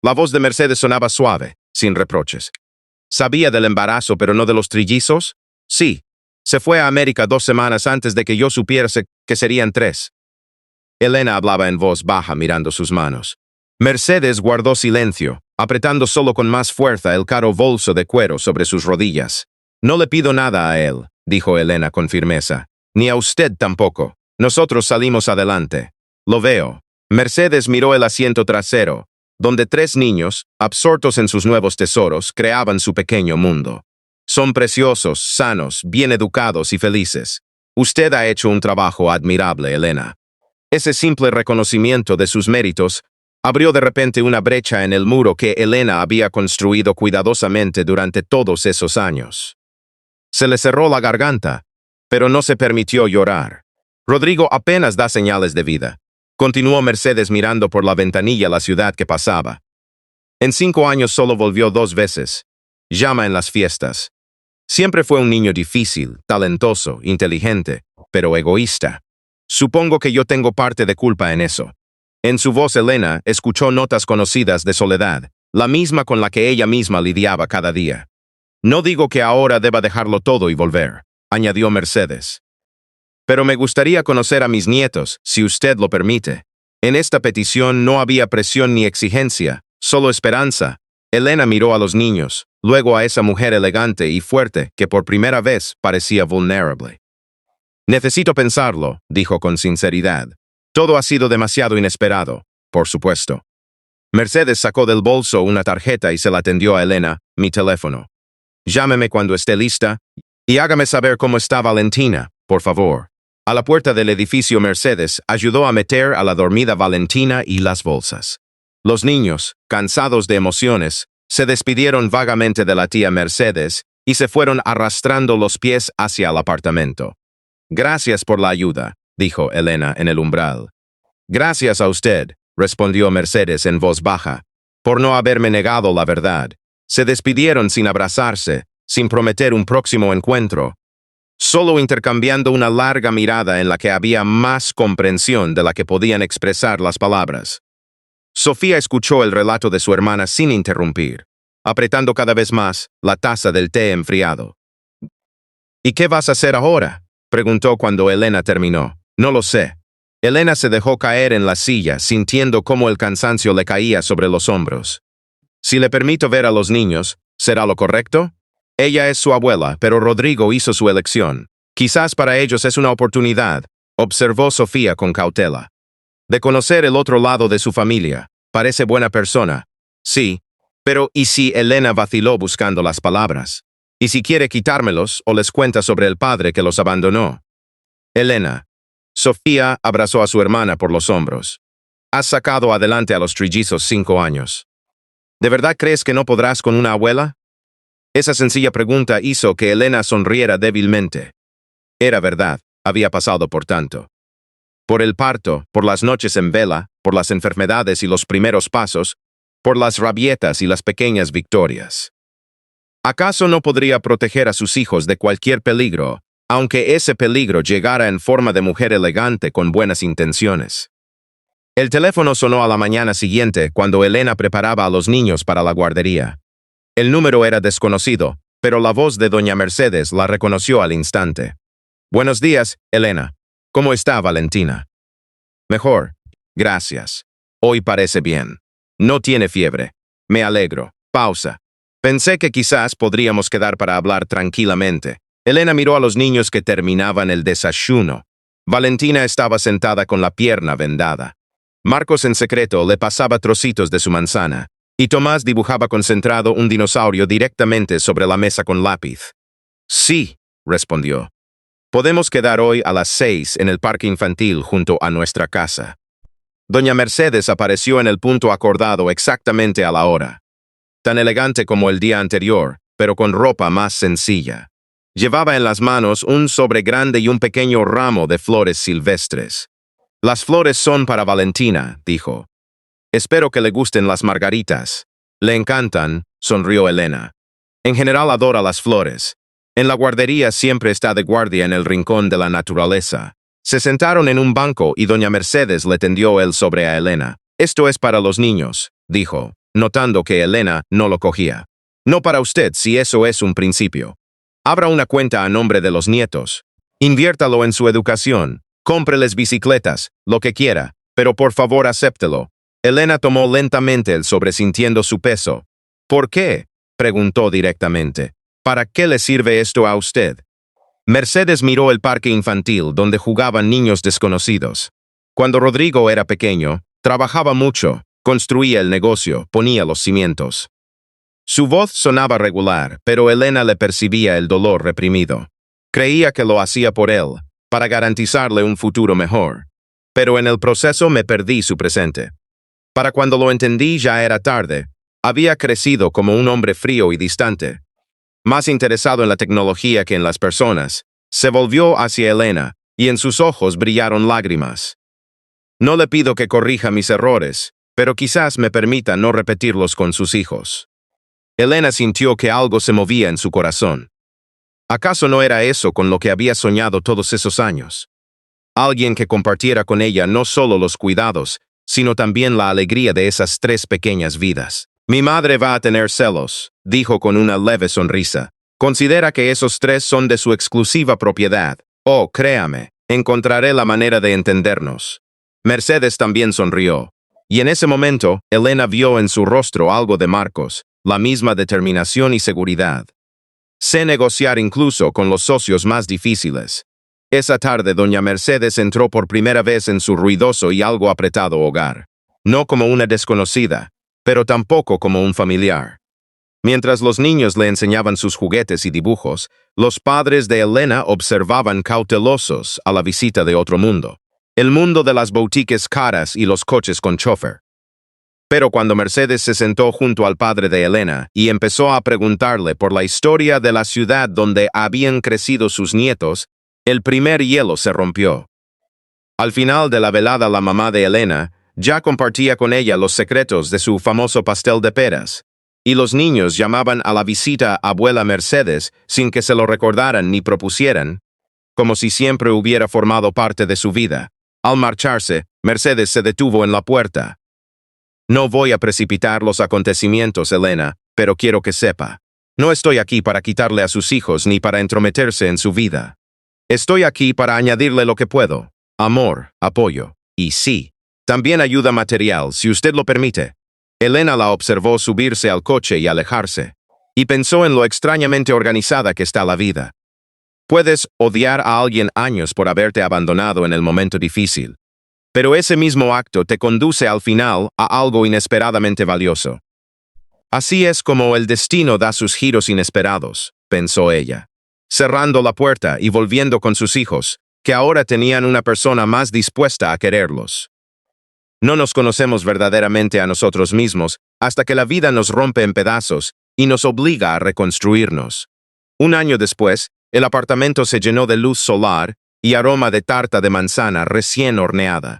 La voz de Mercedes sonaba suave, sin reproches. ¿Sabía del embarazo pero no de los trillizos? Sí. Se fue a América 2 semanas antes de que yo supiera que serían 3. Elena hablaba en voz baja mirando sus manos. Mercedes guardó silencio, apretando solo con más fuerza el caro bolso de cuero sobre sus rodillas. No le pido nada a él, dijo Elena con firmeza. Ni a usted tampoco. Nosotros salimos adelante. Lo veo. Mercedes miró el asiento trasero, donde 3 niños, absortos en sus nuevos tesoros, creaban su pequeño mundo. Son preciosos, sanos, bien educados y felices. Usted ha hecho un trabajo admirable, Elena. Ese simple reconocimiento de sus méritos abrió de repente una brecha en el muro que Elena había construido cuidadosamente durante todos esos años. Se le cerró la garganta, pero no se permitió llorar. Rodrigo apenas da señales de vida. Continuó Mercedes mirando por la ventanilla la ciudad que pasaba. En 5 años solo volvió 2 veces. Llama en las fiestas. Siempre fue un niño difícil, talentoso, inteligente, pero egoísta. Supongo que yo tengo parte de culpa en eso. En su voz Elena escuchó notas conocidas de soledad, la misma con la que ella misma lidiaba cada día. No digo que ahora deba dejarlo todo y volver, añadió Mercedes. Pero me gustaría conocer a mis nietos, si usted lo permite. En esta petición no había presión ni exigencia, solo esperanza. Elena miró a los niños, luego a esa mujer elegante y fuerte que por primera vez parecía vulnerable. Necesito pensarlo, dijo con sinceridad. Todo ha sido demasiado inesperado, por supuesto. Mercedes sacó del bolso una tarjeta y se la tendió a Elena, mi teléfono. Llámeme cuando esté lista y hágame saber cómo está Valentina, por favor. A la puerta del edificio Mercedes ayudó a meter a la dormida Valentina y las bolsas. Los niños, cansados de emociones, se despidieron vagamente de la tía Mercedes y se fueron arrastrando los pies hacia el apartamento. Gracias por la ayuda, dijo Elena en el umbral. Gracias a usted, respondió Mercedes en voz baja, por no haberme negado la verdad. Se despidieron sin abrazarse, sin prometer un próximo encuentro, solo intercambiando una larga mirada en la que había más comprensión de la que podían expresar las palabras. Sofía escuchó el relato de su hermana sin interrumpir, apretando cada vez más la taza del té enfriado. ¿Y qué vas a hacer ahora?, preguntó cuando Elena terminó. No lo sé. Elena se dejó caer en la silla, sintiendo cómo el cansancio le caía sobre los hombros. Si le permito ver a los niños, ¿será lo correcto? Ella es su abuela, pero Rodrigo hizo su elección. Quizás para ellos es una oportunidad, observó Sofía con cautela. De conocer el otro lado de su familia. Parece buena persona. Sí, pero ¿y si Elena vaciló buscando las palabras? ¿Y si quiere quitármelos o les cuenta sobre el padre que los abandonó? Elena. Sofía abrazó a su hermana por los hombros. Has sacado adelante a los trillizos 5 años. ¿De verdad crees que no podrás con una abuela? Esa sencilla pregunta hizo que Elena sonriera débilmente. Era verdad, había pasado por tanto. Por el parto, por las noches en vela, por las enfermedades y los primeros pasos, por las rabietas y las pequeñas victorias. ¿Acaso no podría proteger a sus hijos de cualquier peligro, aunque ese peligro llegara en forma de mujer elegante con buenas intenciones? El teléfono sonó a la mañana siguiente cuando Elena preparaba a los niños para la guardería. El número era desconocido, pero la voz de doña Mercedes la reconoció al instante. Buenos días, Elena. ¿Cómo está Valentina? Mejor, gracias. Hoy parece bien. No tiene fiebre. Me alegro. Pausa. Pensé que quizás podríamos quedar para hablar tranquilamente. Elena miró a los niños que terminaban el desayuno. Valentina estaba sentada con la pierna vendada. Marcos en secreto le pasaba trocitos de su manzana. y Tomás dibujaba concentrado un dinosaurio directamente sobre la mesa con lápiz. Sí, respondió. Podemos quedar hoy a las 6 en el parque infantil junto a nuestra casa. Doña Mercedes apareció en el punto acordado exactamente a la hora. Tan elegante como el día anterior, pero con ropa más sencilla. Llevaba en las manos un sobre grande y un pequeño ramo de flores silvestres. Las flores son para Valentina, dijo. Espero que le gusten las margaritas. Le encantan, sonrió Elena. En general adora las flores. En la guardería siempre está de guardia en el rincón de la naturaleza. Se sentaron en un banco y doña Mercedes le tendió el sobre a Elena. Esto es para los niños, dijo, notando que Elena no lo cogía. No para usted, si eso es un principio. Abra una cuenta a nombre de los nietos. Inviértalo en su educación. Cómpreles bicicletas, lo que quiera, pero por favor acéptelo. Elena tomó lentamente el sobre sintiendo su peso. ¿Por qué?, preguntó directamente. ¿Para qué le sirve esto a usted? Mercedes miró el parque infantil donde jugaban niños desconocidos. Cuando Rodrigo era pequeño, trabajaba mucho, construía el negocio, ponía los cimientos. Su voz sonaba regular, pero Elena le percibía el dolor reprimido. Creía que lo hacía por él, para garantizarle un futuro mejor. Pero en el proceso me perdí su presente. Para cuando lo entendí ya era tarde. Había crecido como un hombre frío y distante. Más interesado en la tecnología que en las personas, se volvió hacia Elena, y en sus ojos brillaron lágrimas. No le pido que corrija mis errores, pero quizás me permita no repetirlos con sus hijos. Elena sintió que algo se movía en su corazón. ¿Acaso no era eso con lo que había soñado todos esos años? Alguien que compartiera con ella no solo los cuidados, sino también la alegría de esas 3 pequeñas vidas. Mi madre va a tener celos, dijo con una leve sonrisa. Considera que esos 3 son de su exclusiva propiedad. Oh, créame, encontraré la manera de entendernos. Mercedes también sonrió. Y en ese momento, Elena vio en su rostro algo de Marcos, la misma determinación y seguridad. Sé negociar incluso con los socios más difíciles. Esa tarde doña Mercedes entró por primera vez en su ruidoso y algo apretado hogar. No como una desconocida, pero tampoco como un familiar. Mientras los niños le enseñaban sus juguetes y dibujos, los padres de Elena observaban cautelosos a la visita de otro mundo. El mundo de las boutiques caras y los coches con chofer. Pero cuando Mercedes se sentó junto al padre de Elena y empezó a preguntarle por la historia de la ciudad donde habían crecido sus nietos, el primer hielo se rompió. Al final de la velada la mamá de Elena ya compartía con ella los secretos de su famoso pastel de peras, y los niños llamaban a la visita abuela Mercedes sin que se lo recordaran ni propusieran, como si siempre hubiera formado parte de su vida. Al marcharse, Mercedes se detuvo en la puerta. No voy a precipitar los acontecimientos, Elena, pero quiero que sepa. No estoy aquí para quitarle a sus hijos ni para entrometerse en su vida. Estoy aquí para añadirle lo que puedo. Amor, apoyo, y sí, también ayuda material, si usted lo permite. Elena la observó subirse al coche y alejarse, y pensó en lo extrañamente organizada que está la vida. Puedes odiar a alguien años por haberte abandonado en el momento difícil, pero ese mismo acto te conduce al final a algo inesperadamente valioso. Así es como el destino da sus giros inesperados, pensó ella, cerrando la puerta y volviendo con sus hijos, que ahora tenían una persona más dispuesta a quererlos. No nos conocemos verdaderamente a nosotros mismos hasta que la vida nos rompe en pedazos y nos obliga a reconstruirnos. Un año después, el apartamento se llenó de luz solar y aroma de tarta de manzana recién horneada.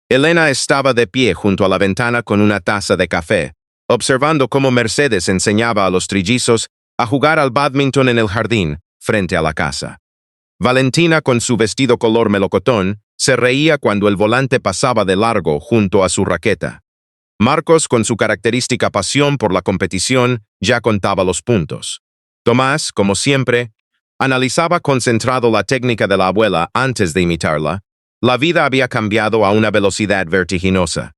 Elena estaba de pie junto a la ventana con una taza de café, observando cómo Mercedes enseñaba a los trillizos a jugar al bádminton en el jardín, frente a la casa. Valentina, con su vestido color melocotón, se reía cuando el volante pasaba de largo junto a su raqueta. Marcos, con su característica pasión por la competición, ya contaba los puntos. Tomás, como siempre, analizaba concentrado la técnica de la abuela antes de imitarla. La vida había cambiado a una velocidad vertiginosa.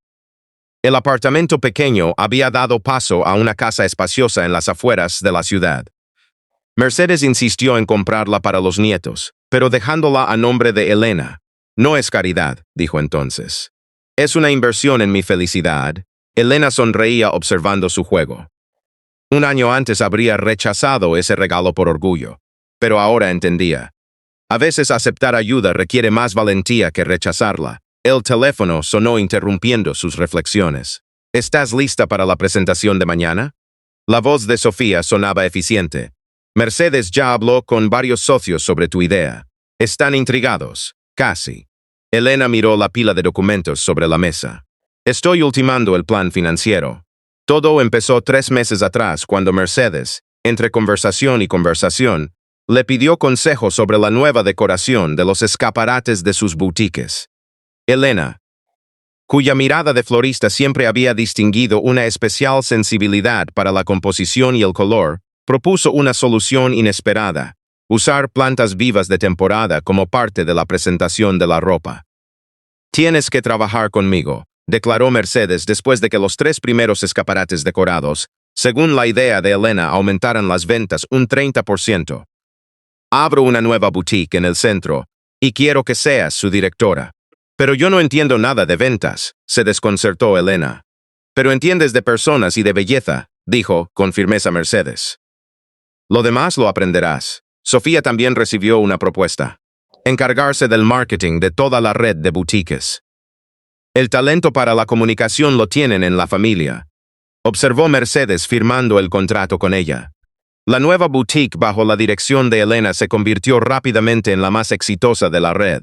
El apartamento pequeño había dado paso a una casa espaciosa en las afueras de la ciudad. Mercedes insistió en comprarla para los nietos, pero dejándola a nombre de Elena. No es caridad, dijo entonces. Es una inversión en mi felicidad, Elena sonreía observando su juego. Un año antes habría rechazado ese regalo por orgullo, pero ahora entendía. A veces aceptar ayuda requiere más valentía que rechazarla. El teléfono sonó interrumpiendo sus reflexiones. ¿Estás lista para la presentación de mañana? La voz de Sofía sonaba eficiente. Mercedes ya habló con varios socios sobre tu idea. Están intrigados. Casi. Elena miró la pila de documentos sobre la mesa. Estoy ultimando el plan financiero. Todo empezó 3 meses atrás cuando Mercedes, entre conversación y conversación, le pidió consejo sobre la nueva decoración de los escaparates de sus boutiques. Elena, cuya mirada de florista siempre había distinguido una especial sensibilidad para la composición y el color, propuso una solución inesperada: usar plantas vivas de temporada como parte de la presentación de la ropa. Tienes que trabajar conmigo, declaró Mercedes después de que los 3 primeros escaparates decorados, según la idea de Elena, aumentaran las ventas un 30%. Abro una nueva boutique en el centro, y quiero que seas su directora. Pero yo no entiendo nada de ventas, se desconcertó Elena. Pero entiendes de personas y de belleza, dijo con firmeza Mercedes. Lo demás lo aprenderás. Sofía también recibió una propuesta: encargarse del marketing de toda la red de boutiques. El talento para la comunicación lo tienen en la familia, observó Mercedes firmando el contrato con ella. La nueva boutique bajo la dirección de Elena se convirtió rápidamente en la más exitosa de la red.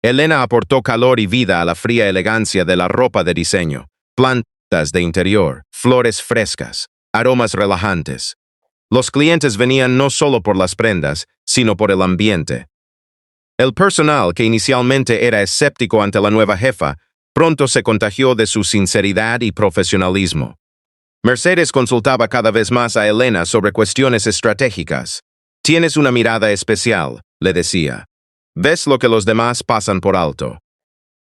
Elena aportó calor y vida a la fría elegancia de la ropa de diseño: plantas de interior, flores frescas, aromas relajantes. Los clientes venían no solo por las prendas, sino por el ambiente. El personal, que inicialmente era escéptico ante la nueva jefa, pronto se contagió de su sinceridad y profesionalismo. Mercedes consultaba cada vez más a Elena sobre cuestiones estratégicas. Tienes una mirada especial, le decía. Ves lo que los demás pasan por alto.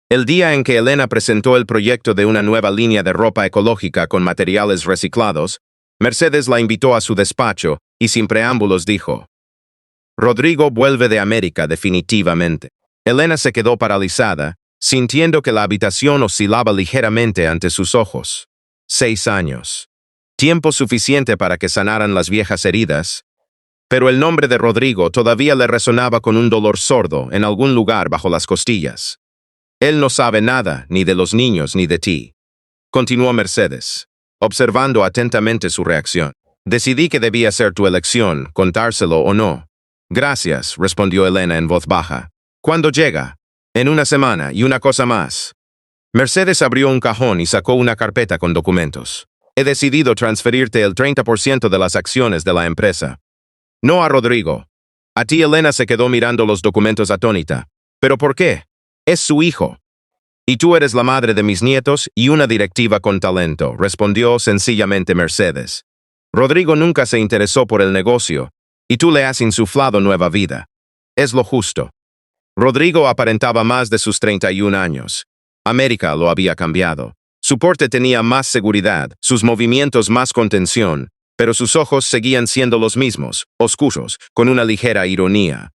El día en que Elena presentó el proyecto de una nueva línea de ropa ecológica con materiales reciclados, Mercedes la invitó a su despacho y sin preámbulos dijo: Rodrigo vuelve de América definitivamente. Elena se quedó paralizada, sintiendo que la habitación oscilaba ligeramente ante sus ojos. 6 años. Tiempo suficiente para que sanaran las viejas heridas. Pero el nombre de Rodrigo todavía le resonaba con un dolor sordo en algún lugar bajo las costillas. Él no sabe nada, ni de los niños ni de ti. Continuó Mercedes, observando atentamente su reacción. Decidí que debía ser tu elección, contárselo o no. Gracias, respondió Elena en voz baja. ¿Cuándo llega? En una semana, y una cosa más. Mercedes abrió un cajón y sacó una carpeta con documentos. He decidido transferirte el 30% de las acciones de la empresa. No a Rodrigo. A ti. Elena se quedó mirando los documentos atónita. ¿Pero por qué? Es su hijo. Y tú eres la madre de mis nietos y una directiva con talento, respondió sencillamente Mercedes. Rodrigo nunca se interesó por el negocio, y tú le has insuflado nueva vida. Es lo justo. Rodrigo aparentaba más de sus 31 años. América lo había cambiado. Su porte tenía más seguridad, sus movimientos más contención, pero sus ojos seguían siendo los mismos, oscuros, con una ligera ironía.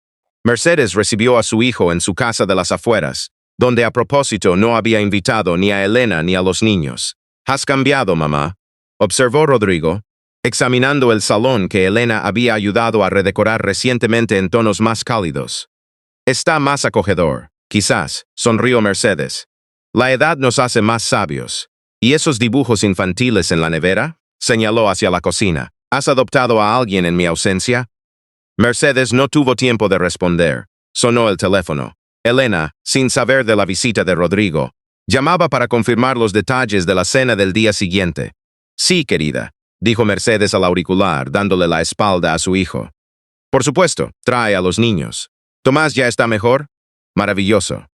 Mercedes recibió a su hijo en su casa de las afueras, donde a propósito no había invitado ni a Elena ni a los niños. «Has cambiado, mamá», observó Rodrigo, examinando el salón que Elena había ayudado a redecorar recientemente en tonos más cálidos. «Está más acogedor, quizás», sonrió Mercedes. «La edad nos hace más sabios. ¿Y esos dibujos infantiles en la nevera?», señaló hacia la cocina. «¿Has adoptado a alguien en mi ausencia?». Mercedes no tuvo tiempo de responder. Sonó el teléfono. Elena, sin saber de la visita de Rodrigo, llamaba para confirmar los detalles de la cena del día siguiente. «Sí, querida», dijo Mercedes al auricular, dándole la espalda a su hijo. «Por supuesto, trae a los niños. ¿Tomás ya está mejor?». «Maravilloso».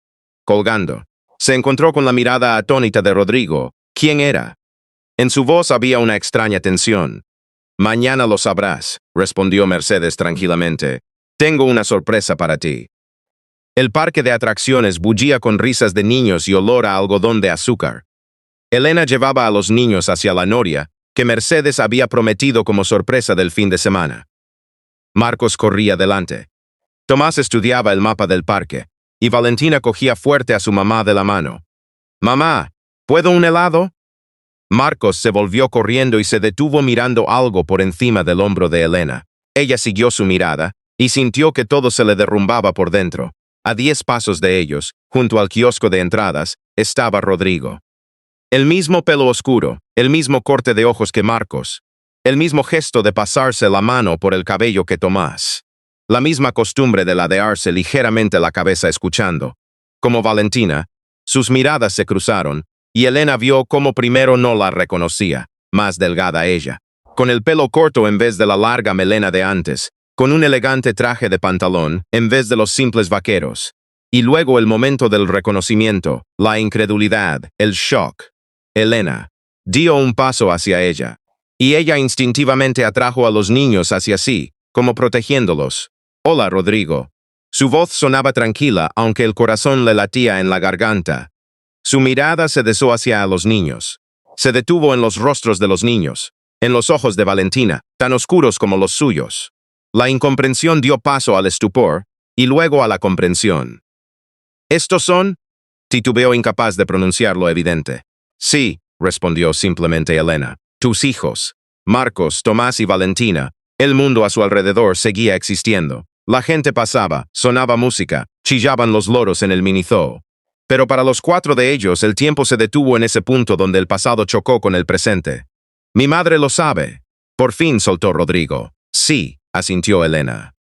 Colgando, se encontró con la mirada atónita de Rodrigo. ¿Quién era? En su voz había una extraña tensión. «Mañana lo sabrás», respondió Mercedes tranquilamente. «Tengo una sorpresa para ti». El parque de atracciones bullía con risas de niños y olor a algodón de azúcar. Elena llevaba a los niños hacia la noria que Mercedes había prometido como sorpresa del fin de semana. Marcos corría delante. Tomás estudiaba el mapa del parque, y Valentina cogía fuerte a su mamá de la mano. «Mamá, ¿puedo un helado?». Marcos se volvió corriendo y se detuvo mirando algo por encima del hombro de Elena. Ella siguió su mirada y sintió que todo se le derrumbaba por dentro. A 10 pasos de ellos, junto al kiosco de entradas, estaba Rodrigo. El mismo pelo oscuro, el mismo corte de ojos que Marcos, el mismo gesto de pasarse la mano por el cabello que Tomás, la misma costumbre de ladearse ligeramente la cabeza escuchando. Como Valentina, sus miradas se cruzaron, y Elena vio cómo primero no la reconocía, más delgada ella, con el pelo corto en vez de la larga melena de antes, con un elegante traje de pantalón en vez de los simples vaqueros. Y luego el momento del reconocimiento, la incredulidad, el shock. Elena dio un paso hacia ella, y ella instintivamente atrajo a los niños hacia sí, como protegiéndolos. «Hola, Rodrigo». Su voz sonaba tranquila, aunque el corazón le latía en la garganta. Su mirada se deslizó hacia los niños. Se detuvo en los rostros de los niños, en los ojos de Valentina, tan oscuros como los suyos. La incomprensión dio paso al estupor, y luego a la comprensión. «¿Estos son?» Titubeó, incapaz de pronunciar lo evidente. «Sí», respondió simplemente Elena. «Tus hijos. Marcos, Tomás y Valentina». El mundo a su alrededor seguía existiendo. La gente pasaba, sonaba música, chillaban los loros en el minizoo. Pero para los 4 de ellos el tiempo se detuvo en ese punto donde el pasado chocó con el presente. «Mi madre lo sabe». Por fin soltó Rodrigo. «Sí», asintió Elena.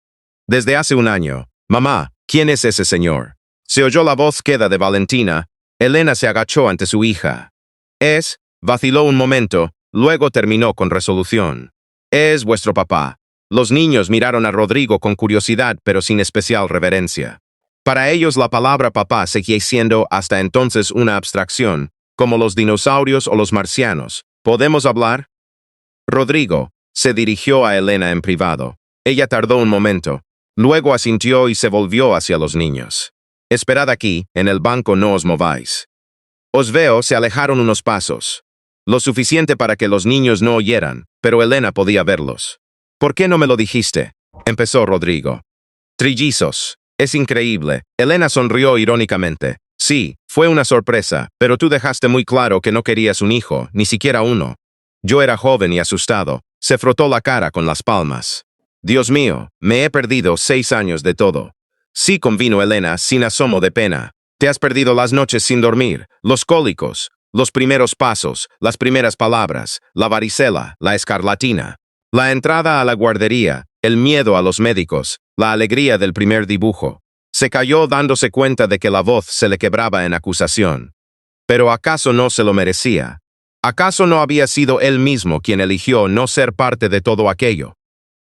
«Desde hace un año». «Mamá, ¿quién es ese señor?» Se oyó la voz queda de Valentina. Elena se agachó ante su hija. «Es», vaciló un momento, luego terminó con resolución. «Es vuestro papá». Los niños miraron a Rodrigo con curiosidad pero sin especial reverencia. Para ellos la palabra papá seguía siendo hasta entonces una abstracción, como los dinosaurios o los marcianos. ¿Podemos hablar? Rodrigo se dirigió a Elena en privado. Ella tardó un momento, luego asintió y se volvió hacia los niños. «Esperad aquí, en el banco, no os mováis». «Os veo», se alejaron unos pasos. Lo suficiente para que los niños no oyeran, pero Elena podía verlos. «¿Por qué no me lo dijiste?», empezó Rodrigo. «Trillizos. Es increíble». Elena sonrió irónicamente. «Sí, fue una sorpresa, pero tú dejaste muy claro que no querías un hijo, ni siquiera uno». Yo era joven y asustado. Se frotó la cara con las palmas. «Dios mío, me he perdido 6 años de todo». «Sí», convino Elena, sin asomo de pena. «Te has perdido las noches sin dormir, los cólicos, los primeros pasos, las primeras palabras, la varicela, la escarlatina, la entrada a la guardería, el miedo a los médicos, la alegría del primer dibujo». Se calló dándose cuenta de que la voz se le quebraba en acusación. ¿Pero acaso no se lo merecía? ¿Acaso no había sido él mismo quien eligió no ser parte de todo aquello?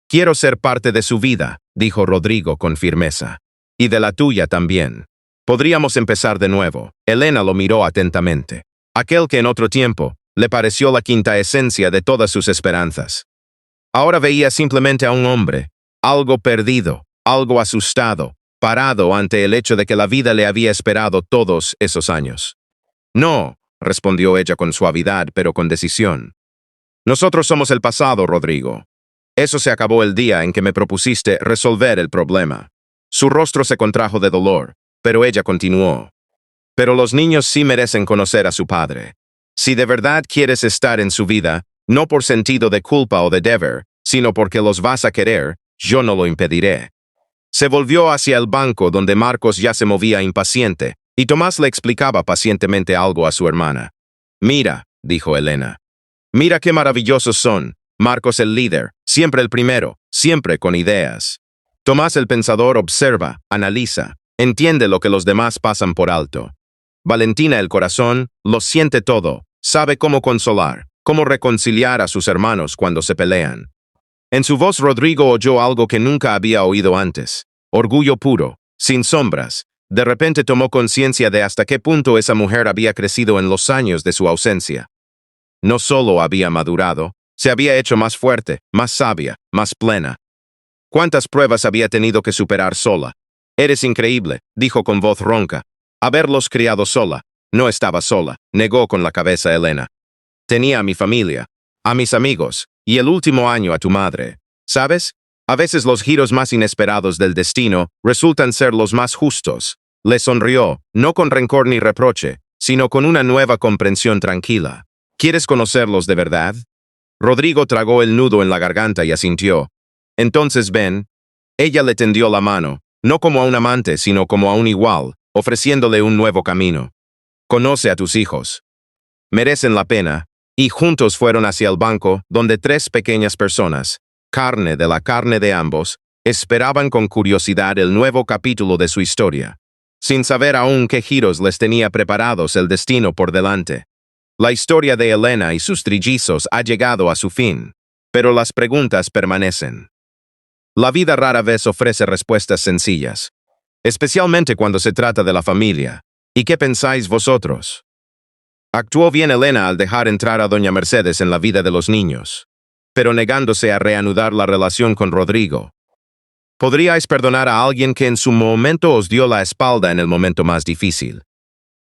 «Quiero ser parte de su vida», dijo Rodrigo con firmeza. «Y de la tuya también. Podríamos empezar de nuevo». Elena lo miró atentamente. Aquel que en otro tiempo le pareció la quinta esencia de todas sus esperanzas. Ahora veía simplemente a un hombre, algo perdido, algo asustado, parado ante el hecho de que la vida le había esperado todos esos años. «No», respondió ella con suavidad pero con decisión. «Nosotros somos el pasado, Rodrigo. Eso se acabó el día en que me propusiste resolver el problema». Su rostro se contrajo de dolor, pero ella continuó. «Pero los niños sí merecen conocer a su padre. Si de verdad quieres estar en su vida, no por sentido de culpa o de deber, sino porque los vas a querer, yo no lo impediré». Se volvió hacia el banco donde Marcos ya se movía impaciente, y Tomás le explicaba pacientemente algo a su hermana. «Mira», dijo Elena. «Mira qué maravillosos son. Marcos el líder, siempre el primero, siempre con ideas. Tomás el pensador observa, analiza, entiende lo que los demás pasan por alto. Valentina el corazón, lo siente todo, sabe cómo consolar, cómo reconciliar a sus hermanos cuando se pelean». En su voz Rodrigo oyó algo que nunca había oído antes. Orgullo puro, sin sombras. De repente tomó conciencia de hasta qué punto esa mujer había crecido en los años de su ausencia. No solo había madurado, se había hecho más fuerte, más sabia, más plena. ¿Cuántas pruebas había tenido que superar sola? «Eres increíble», dijo con voz ronca. «Haberlos criado sola». «No estaba sola», negó con la cabeza Elena. «Tenía a mi familia, a mis amigos, y el último año a tu madre. ¿Sabes? A veces los giros más inesperados del destino resultan ser los más justos». Le sonrió, no con rencor ni reproche, sino con una nueva comprensión tranquila. ¿Quieres conocerlos de verdad? Rodrigo tragó el nudo en la garganta y asintió. Entonces ven. Ella le tendió la mano, no como a un amante, sino como a un igual, ofreciéndole un nuevo camino. Conoce a tus hijos. Merecen la pena, y juntos fueron hacia el banco, donde 3 pequeñas personas, carne de la carne de ambos, esperaban con curiosidad el nuevo capítulo de su historia, sin saber aún qué giros les tenía preparados el destino por delante. La historia de Elena y sus trillizos ha llegado a su fin, pero las preguntas permanecen. La vida rara vez ofrece respuestas sencillas, especialmente cuando se trata de la familia. ¿Y qué pensáis vosotros? Actuó bien Elena al dejar entrar a doña Mercedes en la vida de los niños, pero negándose a reanudar la relación con Rodrigo. ¿Podríais perdonar a alguien que en su momento os dio la espalda en el momento más difícil?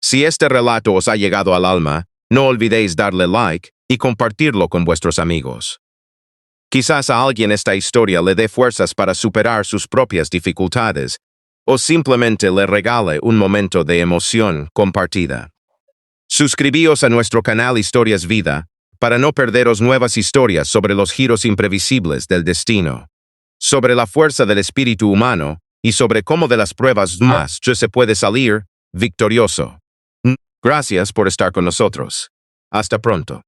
Si este relato os ha llegado al alma, no olvidéis darle like y compartirlo con vuestros amigos. Quizás a alguien esta historia le dé fuerzas para superar sus propias dificultades, o simplemente le regale un momento de emoción compartida. Suscribíos a nuestro canal Historias Vida para no perderos nuevas historias sobre los giros imprevisibles del destino, sobre la fuerza del espíritu humano y sobre cómo de las pruebas más se puede salir victorioso. Gracias por estar con nosotros. Hasta pronto.